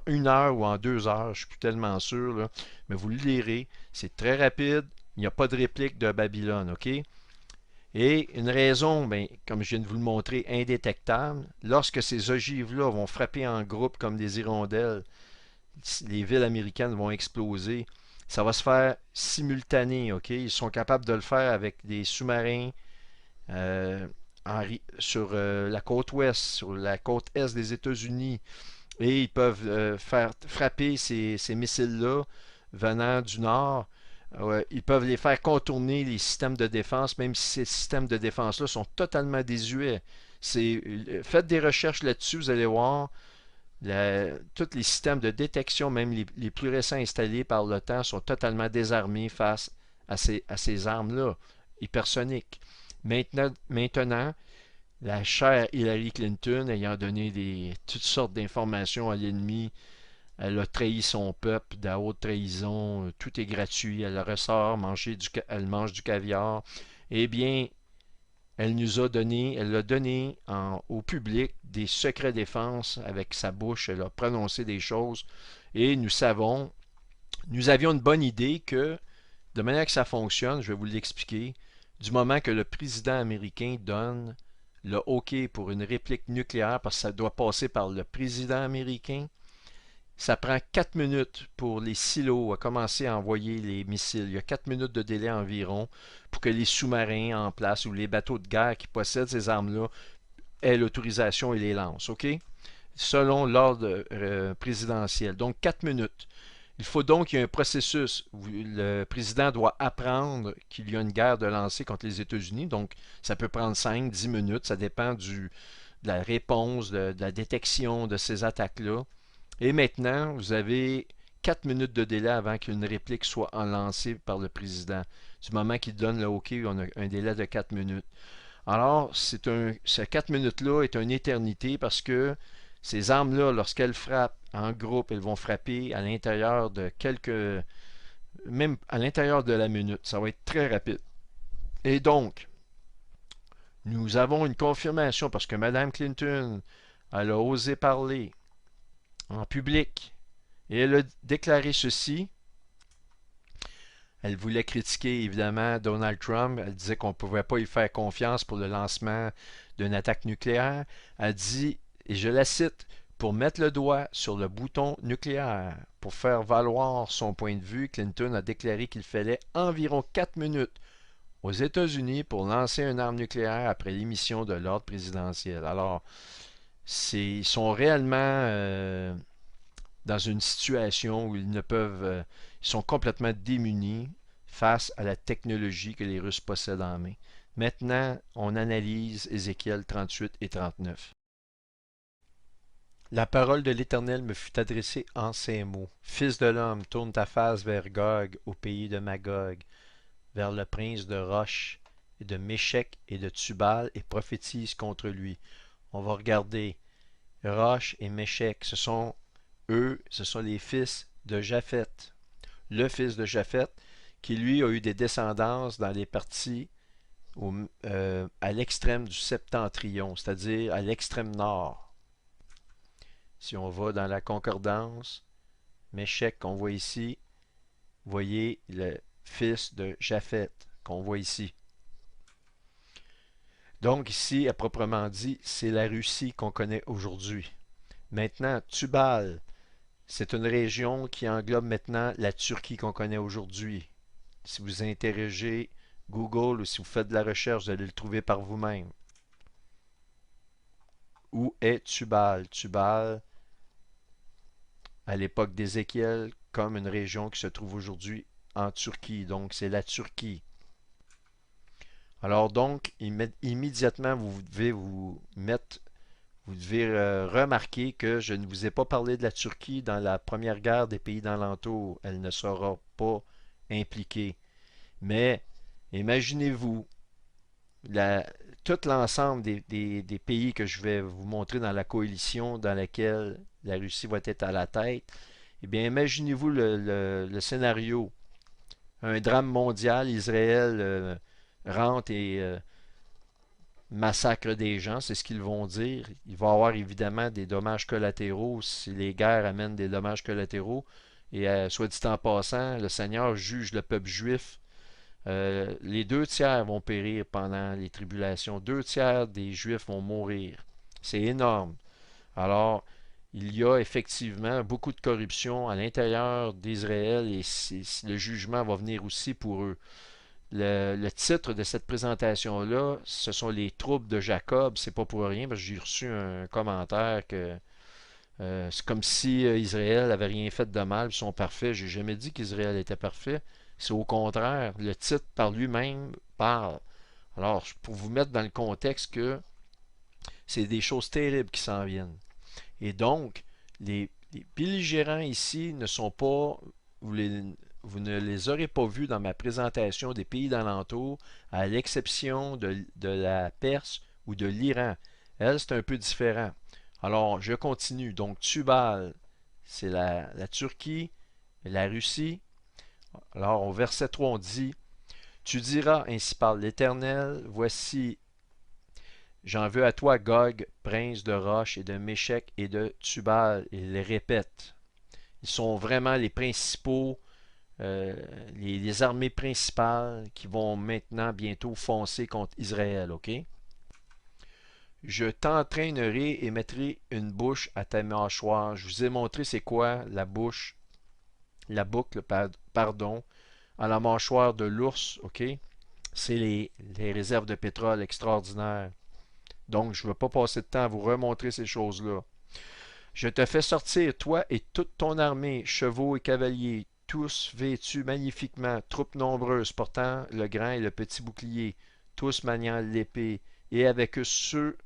1 heure ou en 2 heures, je suis plus tellement sûr, là, mais vous le lirez, c'est très rapide, il n'y a pas de réplique de Babylone, ok? Et une raison, ben, comme je viens de vous le montrer, indétectable, lorsque ces ogives-là vont frapper en groupe comme des hirondelles, les villes américaines vont exploser. Ça va se faire simultané, OK? Ils sont capables de le faire avec des sous-marins euh, sur la côte ouest, sur la côte est des États-Unis. Et ils peuvent faire frapper ces missiles-là venant du nord. Ils peuvent les faire contourner les systèmes de défense, même si ces systèmes de défense-là sont totalement désuets. Faites des recherches là-dessus, vous allez voir. Tous les systèmes de détection, même les plus récents installés par l'OTAN, sont totalement désarmés face à ces armes-là, hypersoniques. Maintenant, la chère Hillary Clinton, ayant donné toutes sortes d'informations à l'ennemi, elle a trahi son peuple de la haute trahison, tout est gratuit, elle ressort, elle mange du caviar. Eh bien, elle a donné au public des secrets défense avec sa bouche, elle a prononcé des choses et nous avions une bonne idée que, de manière que ça fonctionne, je vais vous l'expliquer, du moment que le président américain donne le OK pour une réplique nucléaire, parce que ça doit passer par le président américain, Ça prend 4 minutes pour les silos à commencer à envoyer les missiles. Il y a 4 minutes de délai environ pour que les sous-marins en place ou les bateaux de guerre qui possèdent ces armes-là aient l'autorisation et les lancent, OK? Selon l'ordre présidentiel. Donc 4 minutes. Il faut donc qu'il y ait un processus où le président doit apprendre qu'il y a une guerre de lancer contre les États-Unis. Donc, ça peut prendre 5-10 minutes. Ça dépend de la réponse, de la détection de ces attaques-là. Et maintenant, vous avez 4 minutes de délai avant qu'une réplique soit lancée par le président. Du moment qu'il donne le OK, on a un délai de 4 minutes. Alors, ces 4 minutes-là est une éternité parce que ces armes-là, lorsqu'elles frappent en groupe, elles vont frapper à l'intérieur de même à l'intérieur de la minute. Ça va être très rapide. Et donc, nous avons une confirmation parce que Mme Clinton, elle a osé parler en public et elle a déclaré ceci. Elle voulait critiquer évidemment Donald Trump. Elle disait qu'on ne pouvait pas y faire confiance pour le lancement d'une attaque nucléaire. Elle dit, et je la cite, pour mettre le doigt sur le bouton nucléaire, pour faire valoir son point de vue, Clinton a déclaré qu'il fallait environ 4 minutes aux États-Unis pour lancer une arme nucléaire après l'émission de l'ordre présidentiel. Alors, ils sont réellement dans une situation où ils sont complètement démunis face à la technologie que les Russes possèdent en main. Maintenant, on analyse Ézéchiel 38 et 39. La parole de l'Éternel me fut adressée en ces mots. Fils de l'homme, tourne ta face vers Gog, au pays de Magog, vers le prince de Roche, et de Méchec et de Tubal, et prophétise contre lui. On va regarder Roche et Méchec, ce sont les fils de Japheth. Le fils de Japheth, qui lui a eu des descendances dans les parties à l'extrême du septentrion, c'est-à-dire à l'extrême nord. Si on va dans la concordance, Méchec qu'on voit ici, vous voyez le fils de Japheth qu'on voit ici. Donc ici, à proprement dit, c'est la Russie qu'on connaît aujourd'hui. Maintenant, Tubal, c'est une région qui englobe maintenant la Turquie qu'on connaît aujourd'hui. Si vous interrogez Google ou si vous faites de la recherche, vous allez le trouver par vous-même. Où est Tubal? Tubal, à l'époque d'Ézéchiel, comme une région qui se trouve aujourd'hui en Turquie. Donc, c'est la Turquie. Alors donc, immédiatement, vous devez remarquer que je ne vous ai pas parlé de la Turquie dans la première guerre des pays d'alentour. Elle ne sera pas impliquée. Mais imaginez-vous, la, tout l'ensemble des pays que je vais vous montrer dans la coalition dans laquelle la Russie va être à la tête. Eh bien, imaginez-vous le scénario. Un drame mondial, Israël rentre et massacre des gens, c'est ce qu'ils vont dire. Il va y avoir évidemment des dommages collatéraux si les guerres amènent des dommages collatéraux. Et soit dit en passant, le Seigneur juge le peuple juif. Les 2 tiers vont périr pendant les tribulations. 2 tiers des Juifs vont mourir. C'est énorme. Alors, il y a effectivement beaucoup de corruption à l'intérieur d'Israël et le jugement va venir aussi pour eux. Le titre de cette présentation-là, ce sont les troubles de Jacob. C'est pas pour rien, parce que j'ai reçu un commentaire que c'est comme si Israël avait rien fait de mal, ils sont parfaits. J'ai jamais dit qu'Israël était parfait. C'est au contraire, le titre par lui-même parle. Alors, pour vous mettre dans le contexte que c'est des choses terribles qui s'en viennent. Et donc, les belligérants ici ne sont pas, vous ne les aurez pas vus dans ma présentation des pays d'alentour, à l'exception de la Perse ou de l'Iran. Elle, c'est un peu différent. Alors, je continue. Donc, Tubal, c'est la Turquie, la Russie. Alors, au verset 3, on dit, tu diras, ainsi parle l'Éternel, voici, j'en veux à toi, Gog, prince de Roche et de Méchec et de Tubal. Il les répète. Ils sont vraiment les principaux, les armées principales qui vont maintenant bientôt foncer contre Israël, ok? Je t'entraînerai et mettrai une bouche à ta mâchoire. Je vous ai montré c'est quoi la bouche, la boucle, pardon, à la mâchoire de l'ours, ok? C'est les réserves de pétrole extraordinaires. Donc, je ne veux pas passer de temps à vous remontrer ces choses-là. Je te fais sortir, toi et toute ton armée, chevaux et cavaliers, tous vêtus magnifiquement, troupes nombreuses portant le grand et le petit bouclier, tous maniant l'épée, et avec eux ceux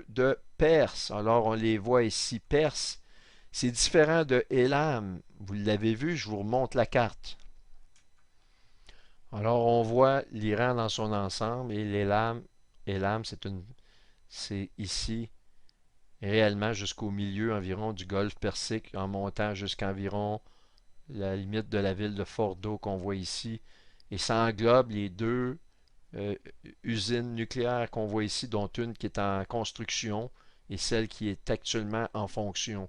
de Perse. Alors on les voit ici, Perse. C'est différent de Élam. Vous l'avez vu, je vous remonte la carte. Alors on voit l'Iran dans son ensemble et Élam, c'est ici réellement jusqu'au milieu environ du golfe Persique, en montant jusqu'à environ la limite de la ville de Fordo qu'on voit ici. Et ça englobe les deux euh, usines nucléaires qu'on voit ici, dont une qui est en construction et celle qui est actuellement en fonction.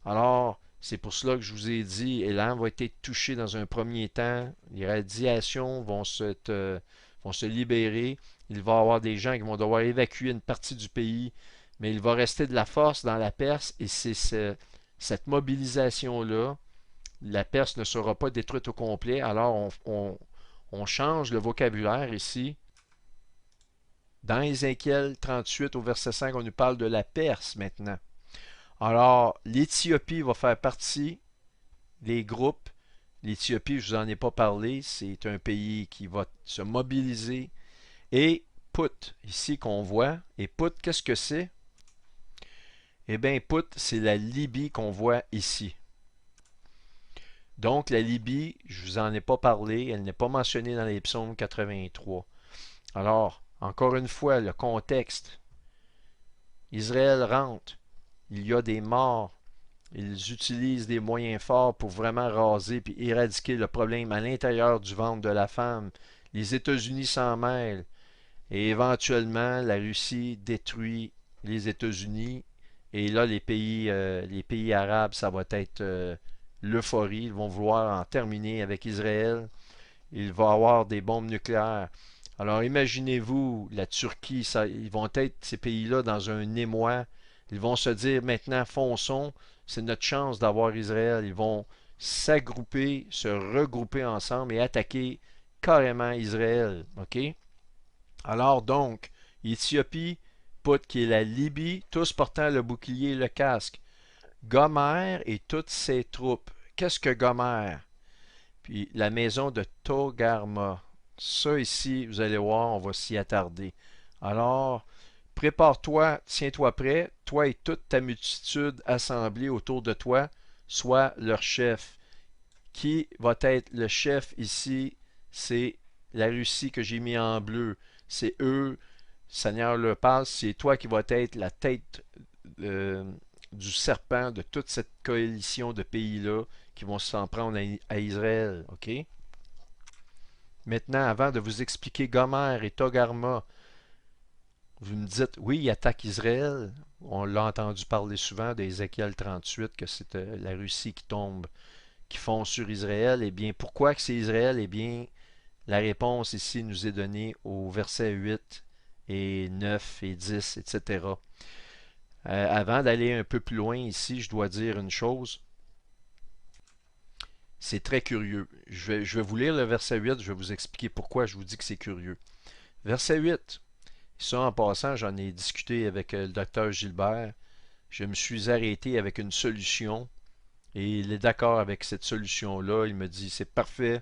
Alors, c'est pour cela que je vous ai dit, Elan va être touché dans un premier temps. Les radiations vont se libérer. Il va y avoir des gens qui vont devoir évacuer une partie du pays, mais il va rester de la force dans la Perse et c'est cette mobilisation-là. La Perse ne sera pas détruite au complet. Alors, on change le vocabulaire ici. Dans Ézéchiel 38 au verset 5, on nous parle de la Perse maintenant. Alors, l'Éthiopie va faire partie des groupes. L'Éthiopie, je ne vous en ai pas parlé, c'est un pays qui va se mobiliser. Et Put, ici qu'on voit. Et Put, qu'est-ce que c'est? Eh bien, Put, c'est la Libye qu'on voit ici. Donc, la Libye, je ne vous en ai pas parlé, elle n'est pas mentionnée dans les psaumes 83. Alors, encore une fois, le contexte. Israël rentre, il y a des morts, ils utilisent des moyens forts pour vraiment raser puis éradiquer le problème à l'intérieur du ventre de la femme. Les États-Unis s'en mêlent et éventuellement la Russie détruit les États-Unis et là les pays arabes ça va être l'euphorie. Ils vont vouloir en terminer avec Israël. Il va y avoir des bombes nucléaires. Alors imaginez-vous la Turquie, ils vont être ces pays-là dans un émoi. Ils vont se dire maintenant fonçons, c'est notre chance d'avoir Israël. Ils vont s'agrouper, se regrouper ensemble et attaquer carrément Israël. OK? Alors donc, Éthiopie, Put qui est la Libye, tous portant le bouclier et le casque. Gomer et toutes ses troupes. Qu'est-ce que Gomer? Puis la maison de Togarma. Ça ici, vous allez voir, on va s'y attarder. Alors, prépare-toi, tiens-toi prêt, toi et toute ta multitude assemblée autour de toi, sois leur chef. Qui va être le chef ici? C'est la Russie que j'ai mis en bleu. C'est eux, Seigneur le passe, c'est toi qui vas être la tête euh, du serpent de toute cette coalition de pays-là qui vont s'en prendre à Israël. OK? Maintenant, avant de vous expliquer Gomer et Togarma, vous me dites, oui, ils attaquent Israël. On l'a entendu parler souvent d'Ézéchiel 38, que c'est la Russie qui tombe, qui fond sur Israël. Eh bien, pourquoi que c'est Israël? Eh bien, la réponse ici nous est donnée au verset 8 et 9 et 10, etc. Avant d'aller un peu plus loin ici, je dois dire une chose. C'est très curieux. Je vais vous lire le verset 8, je vais vous expliquer pourquoi je vous dis que c'est curieux. Verset 8. Ça, en passant, j'en ai discuté avec le docteur Gilbert. Je me suis arrêté avec une solution et il est d'accord avec cette solution-là. Il me dit, c'est parfait.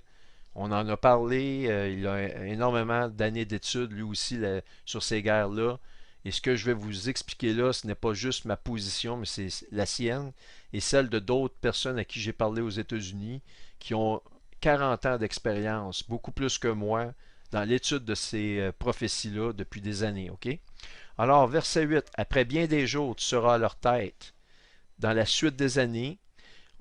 On en a parlé. Il a énormément d'années d'études, lui aussi, sur ces guerres-là. Et ce que je vais vous expliquer là, ce n'est pas juste ma position, mais c'est la sienne et celle de d'autres personnes à qui j'ai parlé aux États-Unis qui ont 40 ans d'expérience, beaucoup plus que moi, dans l'étude de ces prophéties-là depuis des années. OK? Alors, verset 8. Après bien des jours, tu seras à leur tête. Dans la suite des années,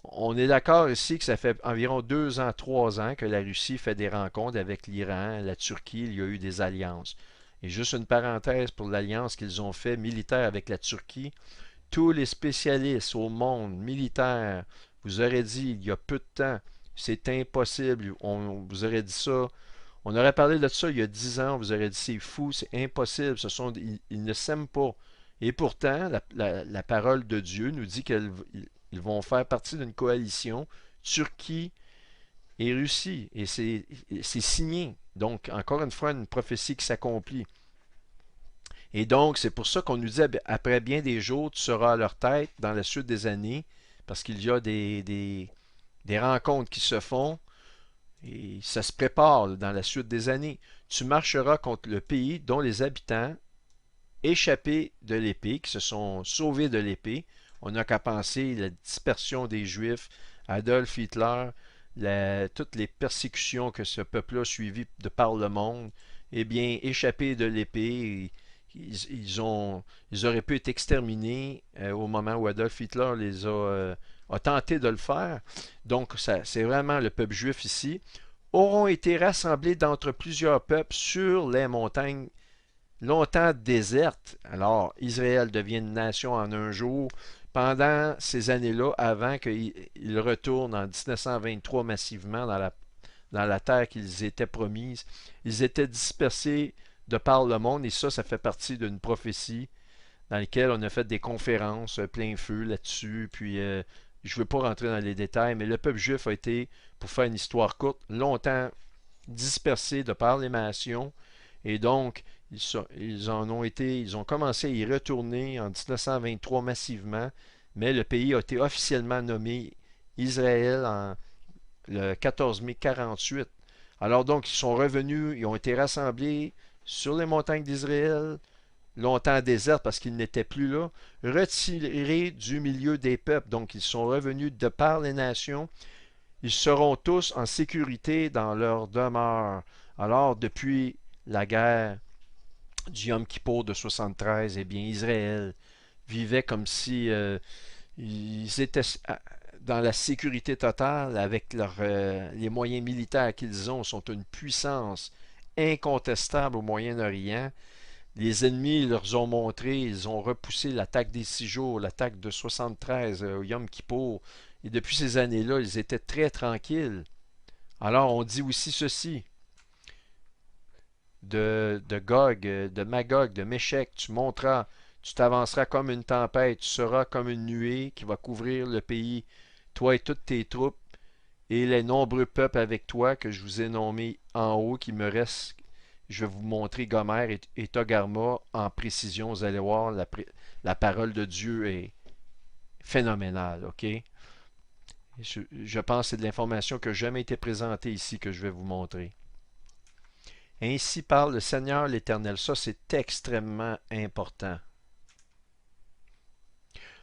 on est d'accord ici que ça fait environ 2 ans, 3 ans que la Russie fait des rencontres avec l'Iran, la Turquie, il y a eu des alliances. Et juste une parenthèse pour l'alliance qu'ils ont fait militaire avec la Turquie, tous les spécialistes au monde militaire vous auraient dit il y a peu de temps, c'est impossible, on vous aurait dit ça, On aurait parlé de ça il y a 10 ans, vous aurez dit c'est fou, c'est impossible, ils ne s'aiment pas. Et pourtant, la parole de Dieu nous dit qu'ils vont faire partie d'une coalition Turquie et Russie. Et c'est signé. Donc, encore une fois, une prophétie qui s'accomplit. Et donc, c'est pour ça qu'on nous dit, après bien des jours, tu seras à leur tête dans la suite des années, parce qu'il y a des rencontres qui se font, et ça se prépare dans la suite des années. Tu marcheras contre le pays dont les habitants, échappés de l'épée, qui se sont sauvés de l'épée, on n'a qu'à penser la dispersion des Juifs, Adolf Hitler, toutes les persécutions que ce peuple a suivies de par le monde, eh bien, échappés de l'épée, ils auraient pu être exterminés au moment où Adolf Hitler a tenté de le faire. Donc, c'est vraiment le peuple juif ici. Auront été rassemblés d'entre plusieurs peuples sur les montagnes longtemps désertes. Alors, Israël devient une nation en un jour. Pendant ces années-là, avant qu'ils retournent en 1923 massivement dans la terre qu'ils étaient promise, ils étaient dispersés de par le monde, et ça fait partie d'une prophétie dans laquelle on a fait des conférences plein feu là-dessus, puis je ne veux pas rentrer dans les détails, mais le peuple juif a été, pour faire une histoire courte, longtemps dispersé de par les nations, et donc ils ont commencé à y retourner en 1923 massivement, mais le pays a été officiellement nommé Israël en le 14 mai 48. Alors donc, ils sont revenus, ils ont été rassemblés sur les montagnes d'Israël, longtemps désertes parce qu'ils n'étaient plus là, retirés du milieu des peuples. Donc, ils sont revenus de par les nations. Ils seront tous en sécurité dans leur demeure. Alors, depuis la guerre du Yom Kippour de 73, eh bien, Israël vivait comme si ils étaient dans la sécurité totale avec les moyens militaires qu'ils ont, sont une puissance incontestable au Moyen-Orient. Les ennemis leur ont montré, ils ont repoussé l'attaque des 6 jours, l'attaque de 73 au Yom Kippour. Et depuis ces années-là, ils étaient très tranquilles. Alors on dit aussi ceci de Gog, de Magog, de Méchec, tu t'avanceras comme une tempête, tu seras comme une nuée qui va couvrir le pays, toi et toutes tes troupes, et les nombreux peuples avec toi que je vous ai nommés en haut, qui me restent. Je vais vous montrer Gomer et Togarma en précision. Vous allez voir, la parole de Dieu est phénoménale, ok? Je pense que c'est de l'information qui n'a jamais été présentée ici que je vais vous montrer. Ainsi parle le Seigneur l'Éternel. Ça, c'est extrêmement important.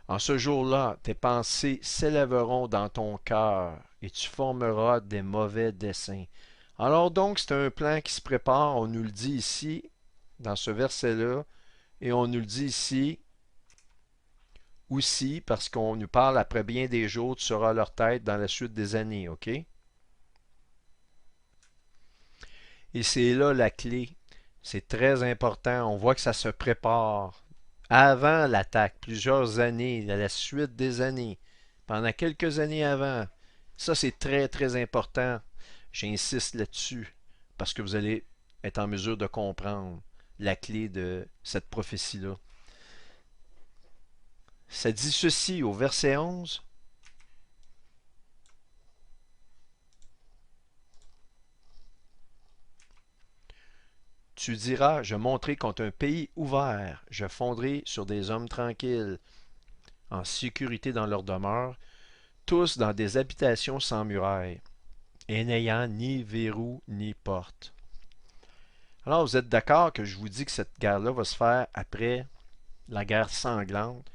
En ce jour-là, tes pensées s'élèveront dans ton cœur et tu formeras des mauvais desseins. Alors donc, c'est un plan qui se prépare. On nous le dit ici, dans ce verset-là, et on nous le dit ici aussi, parce qu'on nous parle après bien des jours, tu seras à leur tête dans la suite des années, ok? Et c'est là la clé. C'est très important. On voit que ça se prépare avant l'attaque, plusieurs années, à la suite des années, pendant quelques années avant. Ça, c'est très, très important. J'insiste là-dessus parce que vous allez être en mesure de comprendre la clé de cette prophétie-là. Ça dit ceci au verset 11. Tu diras, je monterai contre un pays ouvert, je fondrai sur des hommes tranquilles, en sécurité dans leur demeure, tous dans des habitations sans murailles, et n'ayant ni verrou ni porte. Alors vous êtes d'accord que je vous dis que cette guerre-là va se faire après la guerre sanglante,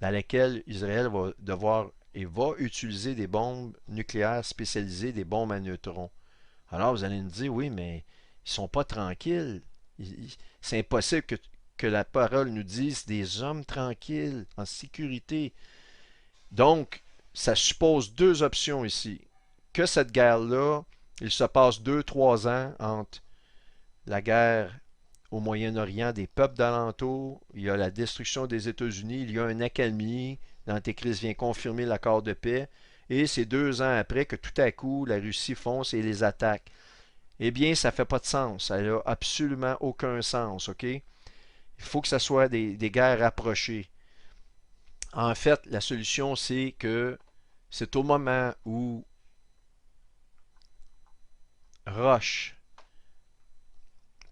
dans laquelle Israël va devoir et va utiliser des bombes nucléaires spécialisées, des bombes à neutrons. Alors vous allez me dire, oui, mais ils sont pas tranquilles. C'est impossible que la parole nous dise des hommes tranquilles, en sécurité. Donc, ça suppose deux options ici. Que cette guerre-là, il se passe 2, 3 ans entre la guerre au Moyen-Orient des peuples d'alentour, il y a la destruction des États-Unis, il y a une accalmie, l'Antéchrist vient confirmer l'accord de paix, et c'est 2 ans après que tout à coup la Russie fonce et les attaque. Eh bien, ça fait pas de sens. Ça n'a absolument aucun sens, OK? Il faut que ça soit des guerres rapprochées. En fait, la solution, c'est que c'est au moment où Roche,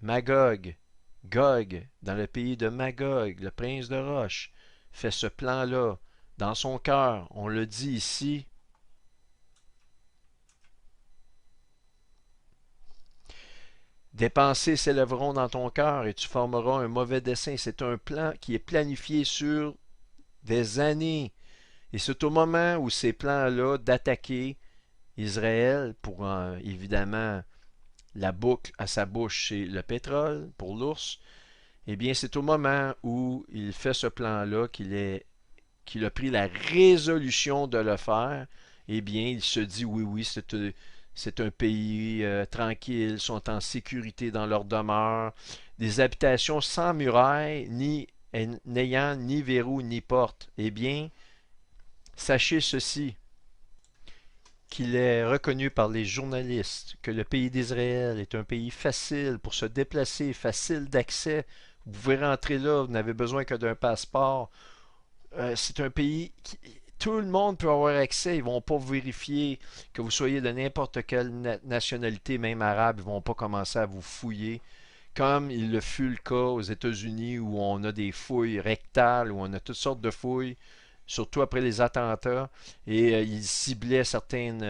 Magog, Gog, dans le pays de Magog, le prince de Roche, fait ce plan-là dans son cœur. On le dit ici. Des pensées s'élèveront dans ton cœur et tu formeras un mauvais dessein. C'est un plan qui est planifié sur des années. Et c'est au moment où ces plans-là d'attaquer Israël pour évidemment la boucle à sa bouche, c'est le pétrole pour l'ours. Eh bien, c'est au moment où il fait ce plan-là qu'il a pris la résolution de le faire. Eh bien, il se dit oui, oui, c'est un pays tranquille, ils sont en sécurité dans leur demeure, des habitations sans murailles, n'ayant ni verrou ni porte. Eh bien, sachez ceci, qu'il est reconnu par les journalistes, que le pays d'Israël est un pays facile pour se déplacer, facile d'accès. Vous pouvez rentrer là, vous n'avez besoin que d'un passeport. C'est un pays qui tout le monde peut avoir accès. Ils ne vont pas vérifier que vous soyez de n'importe quelle nationalité, même arabe. Ils ne vont pas commencer à vous fouiller. Comme il le fut le cas aux États-Unis où on a des fouilles rectales, où on a toutes sortes de fouilles, surtout après les attentats, et ils ciblaient certaines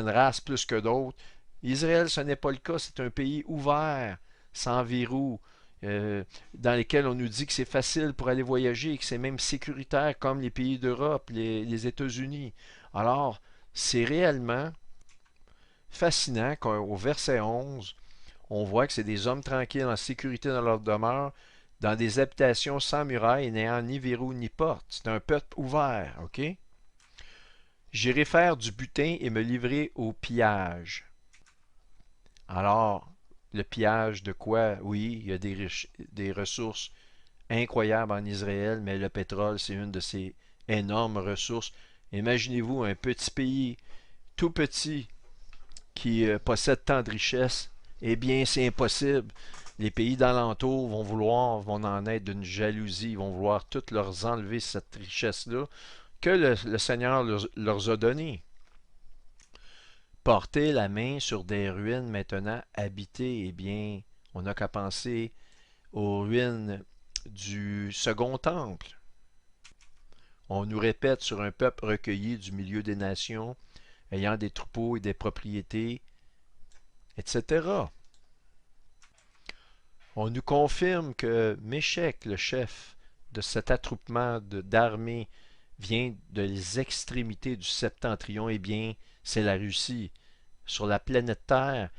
races plus que d'autres. Israël, ce n'est pas le cas. C'est un pays ouvert, sans verrou, euh, dans lesquels on nous dit que c'est facile pour aller voyager et que c'est même sécuritaire comme les pays d'Europe, les États-Unis. Alors, c'est réellement fascinant qu'au verset 11, on voit que c'est des hommes tranquilles en sécurité dans leur demeure, dans des habitations sans murailles et n'ayant ni verrou ni porte. C'est un peuple ouvert, OK? J'irai faire du butin et me livrer au pillage. Alors, le pillage de quoi? Oui, il y a des ressources incroyables en Israël, mais le pétrole, c'est une de ces énormes ressources. Imaginez-vous un petit pays tout petit qui possède tant de richesses. Eh bien, c'est impossible. Les pays d'alentour vont en être d'une jalousie, ils vont vouloir toutes leur enlever cette richesse-là que le Seigneur leur a donnée. Porter la main sur des ruines maintenant habitées, eh bien, on n'a qu'à penser aux ruines du Second Temple. On nous répète sur un peuple recueilli du milieu des nations, ayant des troupeaux et des propriétés, etc. On nous confirme que Méchec, le chef de cet attroupement d'armées, vient des extrémités du septentrion. Eh bien, c'est la Russie. Sur la planète Terre,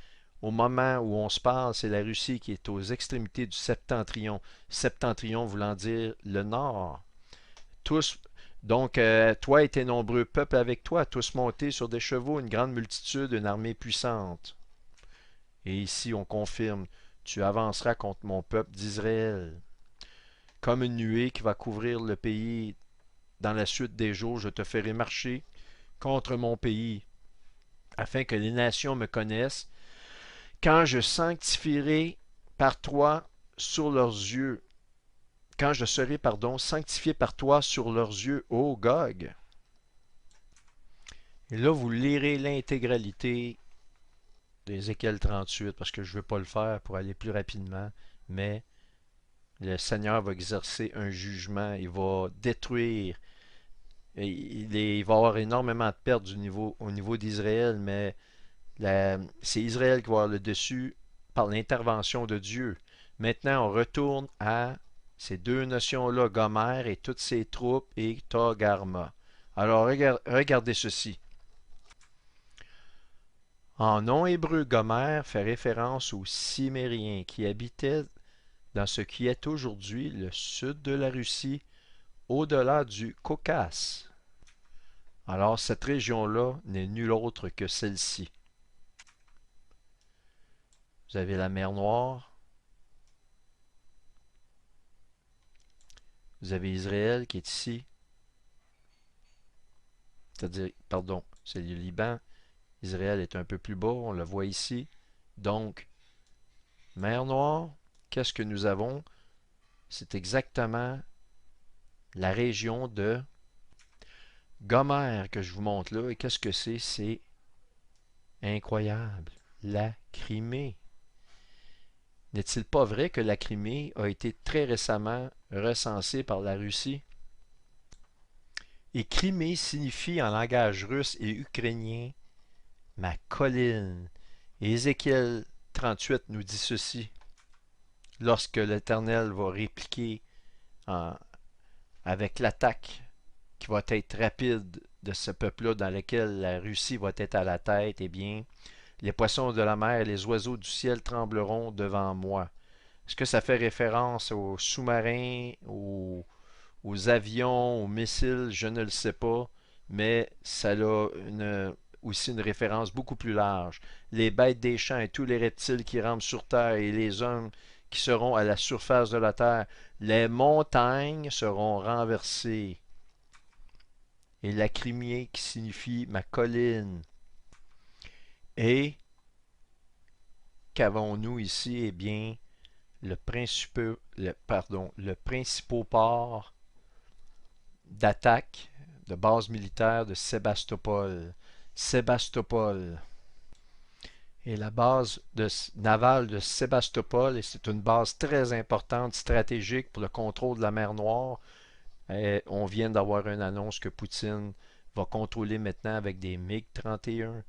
au moment où on se parle, c'est la Russie qui est aux extrémités du septentrion. Septentrion voulant dire le nord. Tous, donc, toi et tes nombreux peuples avec toi, tous montés sur des chevaux, une grande multitude, une armée puissante. Et ici, on confirme, tu avanceras contre mon peuple d'Israël. Comme une nuée qui va couvrir le pays dans la suite des jours, je te ferai marcher contre mon pays, afin que les nations me connaissent, quand je sanctifierai par toi sur leurs yeux, quand je serai, pardon, sanctifié par toi sur leurs yeux, ô Gog. Et là, vous lirez l'intégralité d'Ézéchiel 38, parce que je ne veux pas le faire pour aller plus rapidement, mais le Seigneur va exercer un jugement, il va détruire, il va y avoir énormément de pertes au niveau d'Israël, mais c'est Israël qui va avoir le dessus par l'intervention de Dieu. Maintenant, on retourne à ces deux notions-là, Gomer et toutes ses troupes et Togarma. Alors, regardez ceci. En nom hébreu, Gomer fait référence aux Cimériens qui habitaient dans ce qui est aujourd'hui le sud de la Russie, au-delà du Caucase. Alors, cette région-là n'est nulle autre que celle-ci. Vous avez la mer Noire, vous avez Israël qui est ici, c'est-à-dire, pardon, c'est le Liban. Israël est un peu plus bas, on le voit ici. Donc, mer Noire, qu'est-ce que nous avons? C'est exactement la région de Gomère que je vous montre là. Et qu'est-ce que c'est? C'est incroyable. La Crimée. N'est-il pas vrai que la Crimée a été très récemment recensée par la Russie? Et Crimée signifie en langage russe et ukrainien ma colline. Et Ézéchiel 38 nous dit ceci. Lorsque l'Éternel va répliquer en- avec l'attaque qui va être rapide de ce peuple-là dans lequel la Russie va être à la tête, eh bien, les poissons de la mer et les oiseaux du ciel trembleront devant moi. Est-ce que ça fait référence aux sous-marins, aux avions, aux missiles? Je ne le sais pas, mais ça a aussi une référence beaucoup plus large. Les bêtes des champs et tous les reptiles qui rampent sur terre et les hommes qui seront à la surface de la terre, les montagnes seront renversées. Et la Crimée qui signifie ma colline. Et qu'avons-nous ici? Eh bien, le principal port d'attaque de base militaire de Sébastopol. Sébastopol est la base navale de Sébastopol et c'est une base très importante, stratégique pour le contrôle de la mer Noire. Et on vient d'avoir une annonce que Poutine va contrôler maintenant avec des MiG-31,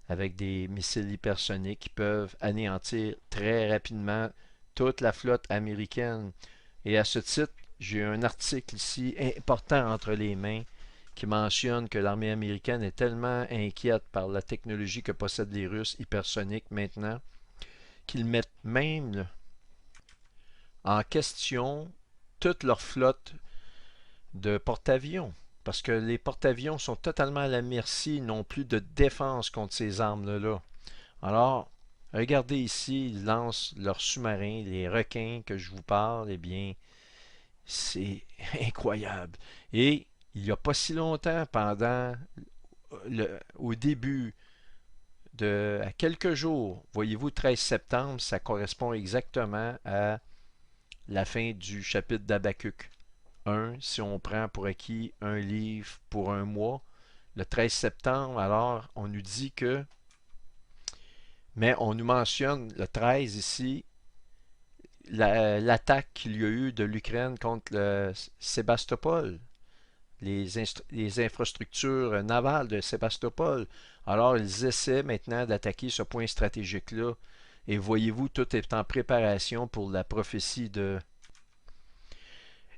avec des missiles hypersoniques qui peuvent anéantir très rapidement toute la flotte américaine. Et à ce titre, j'ai un article ici important entre les mains qui mentionne que l'armée américaine est tellement inquiète par la technologie que possèdent les Russes hypersoniques maintenant qu'ils mettent même en question toute leur flotte de porte-avions. Parce que les porte-avions sont totalement à la merci, ils n'ont plus de défense contre ces armes-là. Alors, regardez ici, ils lancent leurs sous-marins, les requins que je vous parle, eh bien, c'est incroyable. Et il n'y a pas si longtemps, au début à quelques jours, voyez-vous, 13 septembre, ça correspond exactement à la fin du chapitre d'Habakkuk 1, si on prend pour acquis un livre pour un mois. Le 13 septembre, alors, on nous dit que, mais on nous mentionne le 13 ici, l'attaque qu'il y a eu de l'Ukraine contre le Sébastopol, les infrastructures navales de Sébastopol. Alors, ils essaient maintenant d'attaquer ce point stratégique-là. Et voyez-vous, tout est en préparation pour la prophétie de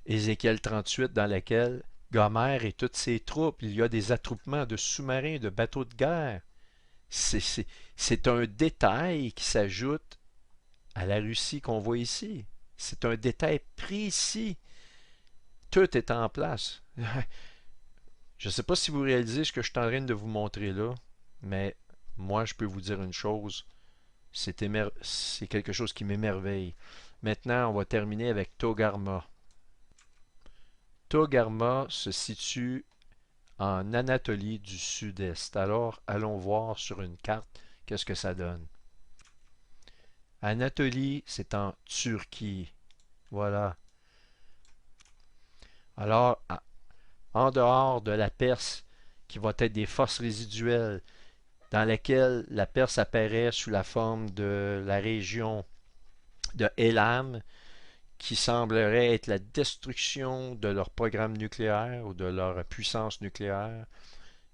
Ézéchiel 38 dans laquelle Gomer et toutes ses troupes, il y a des attroupements de sous-marins, de bateaux de guerre. C'est un détail qui s'ajoute à la Russie qu'on voit ici. C'est un détail précis. Tout est en place. Je ne sais pas si vous réalisez ce que je suis en train de vous montrer là, mais moi, je peux vous dire une chose. C'est quelque chose qui m'émerveille. Maintenant, on va terminer avec Togarma. Togarma se situe en Anatolie du Sud-Est. Alors, allons voir sur une carte qu'est-ce que ça donne. Anatolie, c'est en Turquie. Voilà. Alors, en dehors de la Perse, qui va être des forces résiduelles, dans lesquelles la Perse apparaît sous la forme de la région de Elam, qui semblerait être la destruction de leur programme nucléaire ou de leur puissance nucléaire,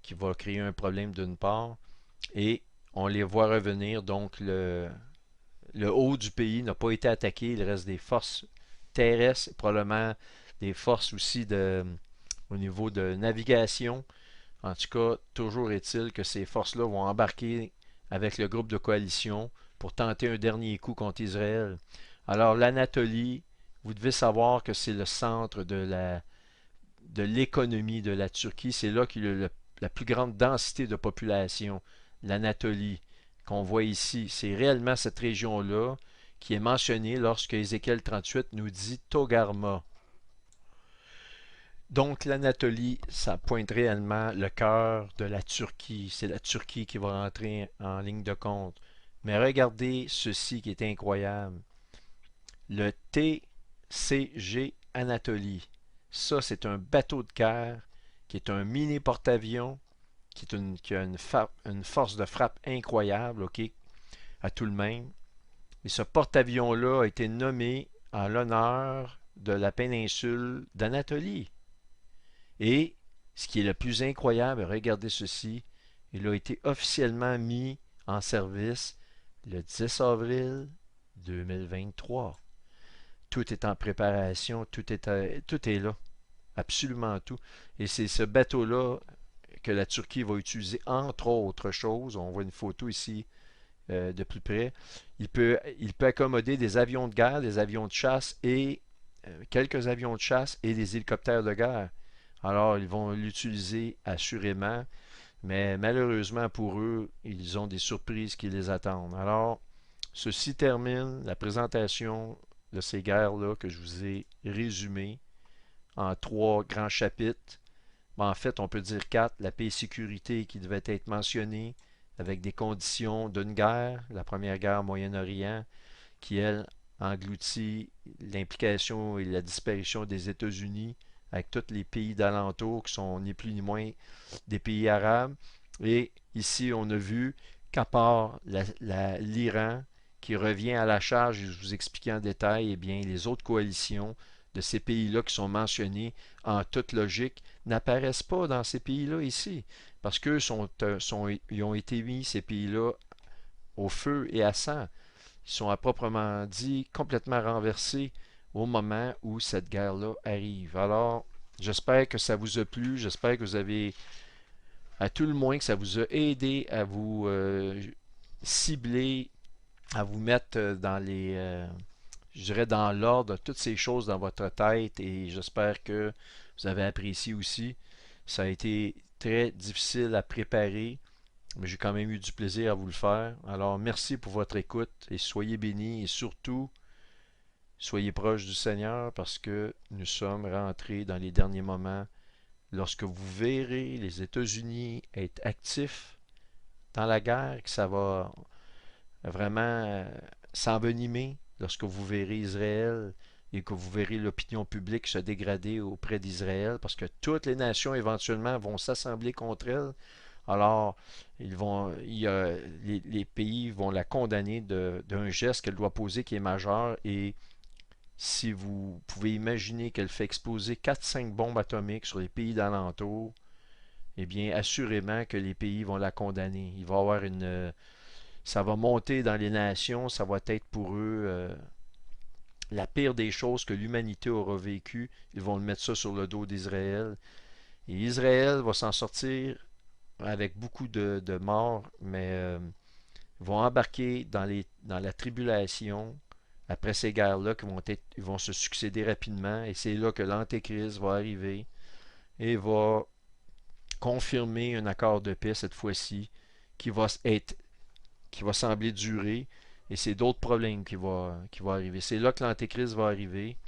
qui va créer un problème d'une part, et on les voit revenir, donc le haut du pays n'a pas été attaqué, il reste des forces terrestres, probablement des forces aussi au niveau de navigation. En tout cas, toujours est-il que ces forces-là vont embarquer avec le groupe de coalition pour tenter un dernier coup contre Israël. Alors l'Anatolie, vous devez savoir que c'est le centre de l'économie de la Turquie. C'est là qu'il y a la plus grande densité de population, l'Anatolie, qu'on voit ici. C'est réellement cette région-là qui est mentionnée lorsque Ézéchiel 38 nous dit Togarma. Donc l'Anatolie, ça pointe réellement le cœur de la Turquie. C'est la Turquie qui va rentrer en ligne de compte. Mais regardez ceci qui est incroyable. Le TCG Anatolie. Ça, c'est un bateau de guerre qui est un mini porte-avions qui a une force de frappe incroyable, OK, à tout le même. Et ce porte-avions-là a été nommé en l'honneur de la péninsule d'Anatolie. Et ce qui est le plus incroyable, regardez ceci, il a été officiellement mis en service le 10 avril 2023. Tout est en préparation, tout est là, absolument tout. Et c'est ce bateau-là que la Turquie va utiliser, entre autres choses. On voit une photo ici de plus près. Il peut accommoder des avions de guerre, des avions de chasse et quelques avions de chasse et des hélicoptères de guerre. Alors, ils vont l'utiliser assurément, mais malheureusement pour eux, ils ont des surprises qui les attendent. Alors, ceci termine la présentation de ces guerres-là que je vous ai résumées en 3 grands chapitres. En fait, on peut dire 4. La paix et sécurité qui devait être mentionnée avec des conditions d'une guerre, la première guerre au Moyen-Orient, qui, elle, engloutit l'implication et la disparition des États-Unis avec tous les pays d'alentour qui sont ni plus ni moins des pays arabes. Et ici, on a vu qu'à part l'Iran, qui revient à la charge, je vous expliquais en détail, eh bien, les autres coalitions de ces pays-là qui sont mentionnés en toute logique n'apparaissent pas dans ces pays-là ici. Parce qu'eux ils ont été mis, ces pays-là, au feu et à sang. Ils sont à proprement dit complètement renversés au moment où cette guerre-là arrive. Alors, j'espère que ça vous a plu, j'espère que vous avez, à tout le moins, que ça vous a aidé à vous cibler, à vous mettre dans je dirais dans l'ordre, toutes ces choses dans votre tête et j'espère que vous avez apprécié aussi. Ça a été très difficile à préparer, mais j'ai quand même eu du plaisir à vous le faire. Alors merci pour votre écoute et soyez bénis et surtout soyez proches du Seigneur parce que nous sommes rentrés dans les derniers moments. Lorsque vous verrez les États-Unis être actifs dans la guerre, que ça va vraiment s'envenimer, lorsque vous verrez Israël et que vous verrez l'opinion publique se dégrader auprès d'Israël, parce que toutes les nations éventuellement vont s'assembler contre elle. Alors, les pays vont la condamner d'un geste qu'elle doit poser qui est majeur. Et si vous pouvez imaginer qu'elle fait exploser 4-5 bombes atomiques sur les pays d'alentour, eh bien, assurément que les pays vont la condamner. Il va y avoir ça va monter dans les nations, ça va être pour eux la pire des choses que l'humanité aura vécu. Ils vont le mettre ça sur le dos d'Israël. Et Israël va s'en sortir avec beaucoup de morts, mais vont embarquer dans la tribulation après ces guerres-là qui vont se succéder rapidement. Et c'est là que l'Antéchrist va arriver et va confirmer un accord de paix cette fois-ci qui va sembler durer. Et c'est d'autres problèmes qui vont arriver. C'est là que l'Antéchrist va arriver.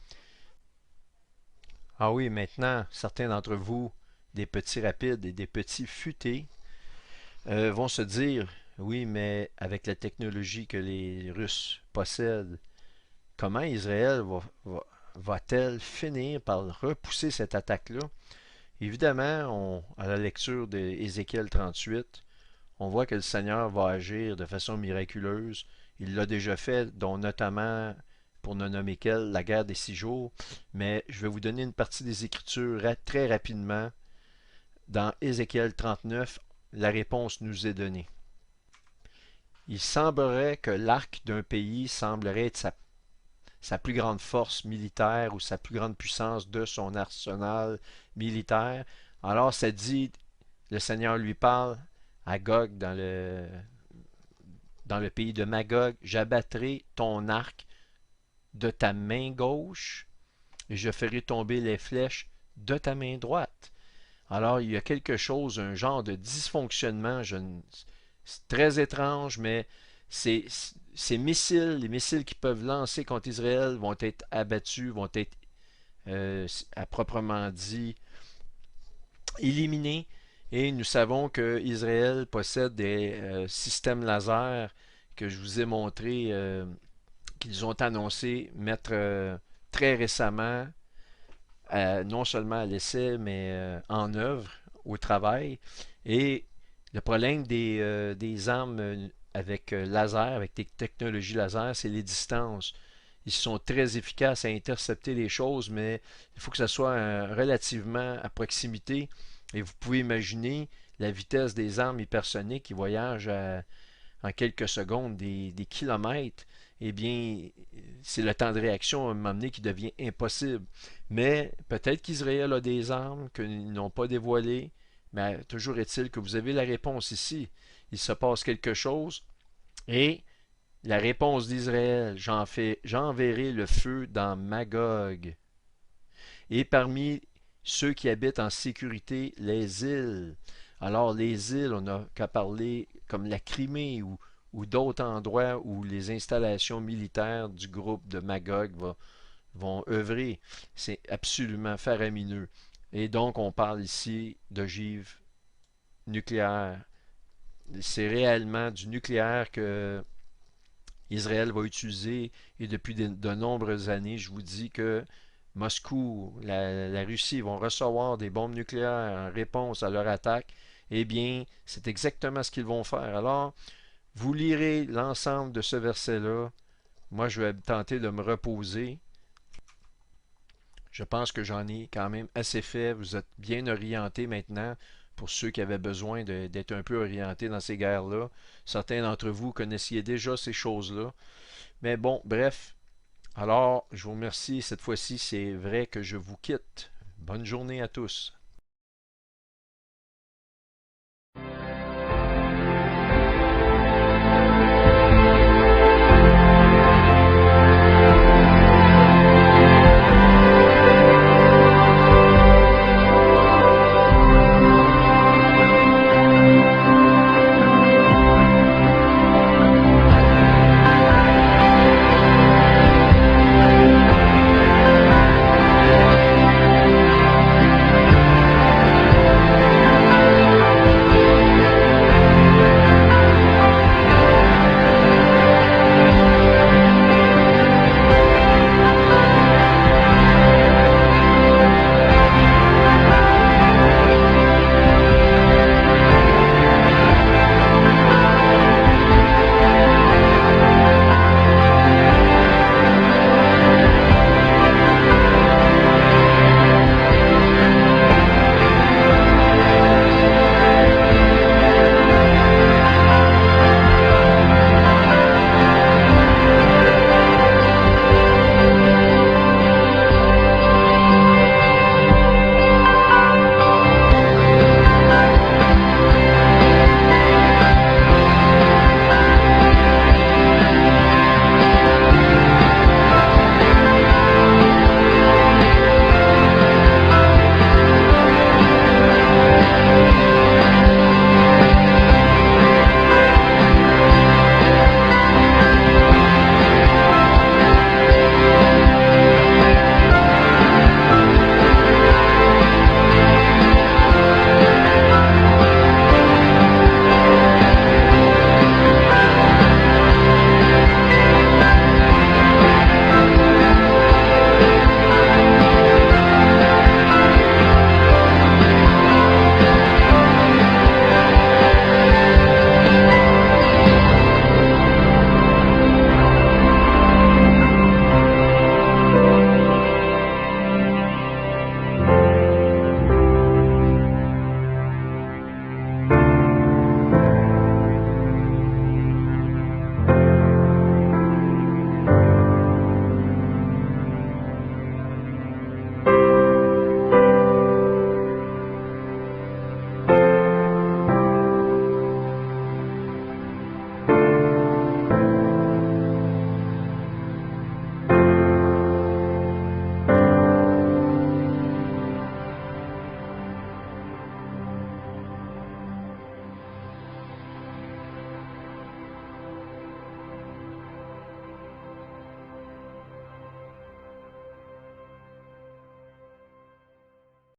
Ah oui, maintenant, certains d'entre vous, des petits rapides et des petits futés, vont se dire, oui, mais avec la technologie que les Russes possèdent, comment Israël va-t-elle finir par repousser cette attaque-là? Évidemment, à la lecture d'Ézéchiel 38, on voit que le Seigneur va agir de façon miraculeuse. Il l'a déjà fait, dont notamment, pour ne nommer qu'elle, la guerre des 6 jours. Mais je vais vous donner une partie des Écritures très rapidement. Dans Ézéchiel 39, la réponse nous est donnée. Il semblerait que l'arc d'un pays semblerait être sa plus grande force militaire ou sa plus grande puissance de son arsenal militaire. Alors ça dit, le Seigneur lui parle à Gog dans le pays de Magog, j'abattrai ton arc de ta main gauche et je ferai tomber les flèches de ta main droite. Alors il y a quelque chose, un genre de dysfonctionnement, c'est très étrange, mais ces missiles, les missiles qui peuvent lancer contre Israël vont être abattus, vont être à proprement dit éliminés. Et nous savons que Israël possède des systèmes laser que je vous ai montré, qu'ils ont annoncé mettre très récemment, non seulement à l'essai, mais en œuvre, au travail. Et le problème des armes avec laser, avec des technologies laser, c'est les distances. Ils sont très efficaces à intercepter les choses, mais il faut que ça soit relativement à proximité. Et vous pouvez imaginer la vitesse des armes hypersoniques qui voyagent en quelques secondes des kilomètres. Eh bien, c'est le temps de réaction à un moment donné qui devient impossible. Mais peut-être qu'Israël a des armes qu'ils n'ont pas dévoilées, mais toujours est-il que vous avez la réponse ici. Il se passe quelque chose et la réponse d'Israël, j'enverrai le feu dans Magog. Et parmi ceux qui habitent en sécurité, les îles. Alors les îles, on n'a qu'à parler comme la Crimée ou d'autres endroits où les installations militaires du groupe de Magog vont œuvrer. C'est absolument faramineux. Et donc on parle ici d'ogives nucléaires. C'est réellement du nucléaire que Israël va utiliser et depuis de nombreuses années, je vous dis que Moscou, la Russie vont recevoir des bombes nucléaires en réponse à leur attaque. Eh bien, c'est exactement ce qu'ils vont faire. Alors, vous lirez l'ensemble de ce verset-là. Moi, je vais tenter de me reposer. Je pense que j'en ai quand même assez fait. Vous êtes bien orientés maintenant pour ceux qui avaient besoin d'être un peu orientés dans ces guerres-là. Certains d'entre vous connaissiez déjà ces choses-là. Mais bon, bref. Alors, je vous remercie. Cette fois-ci, c'est vrai que je vous quitte. Bonne journée à tous.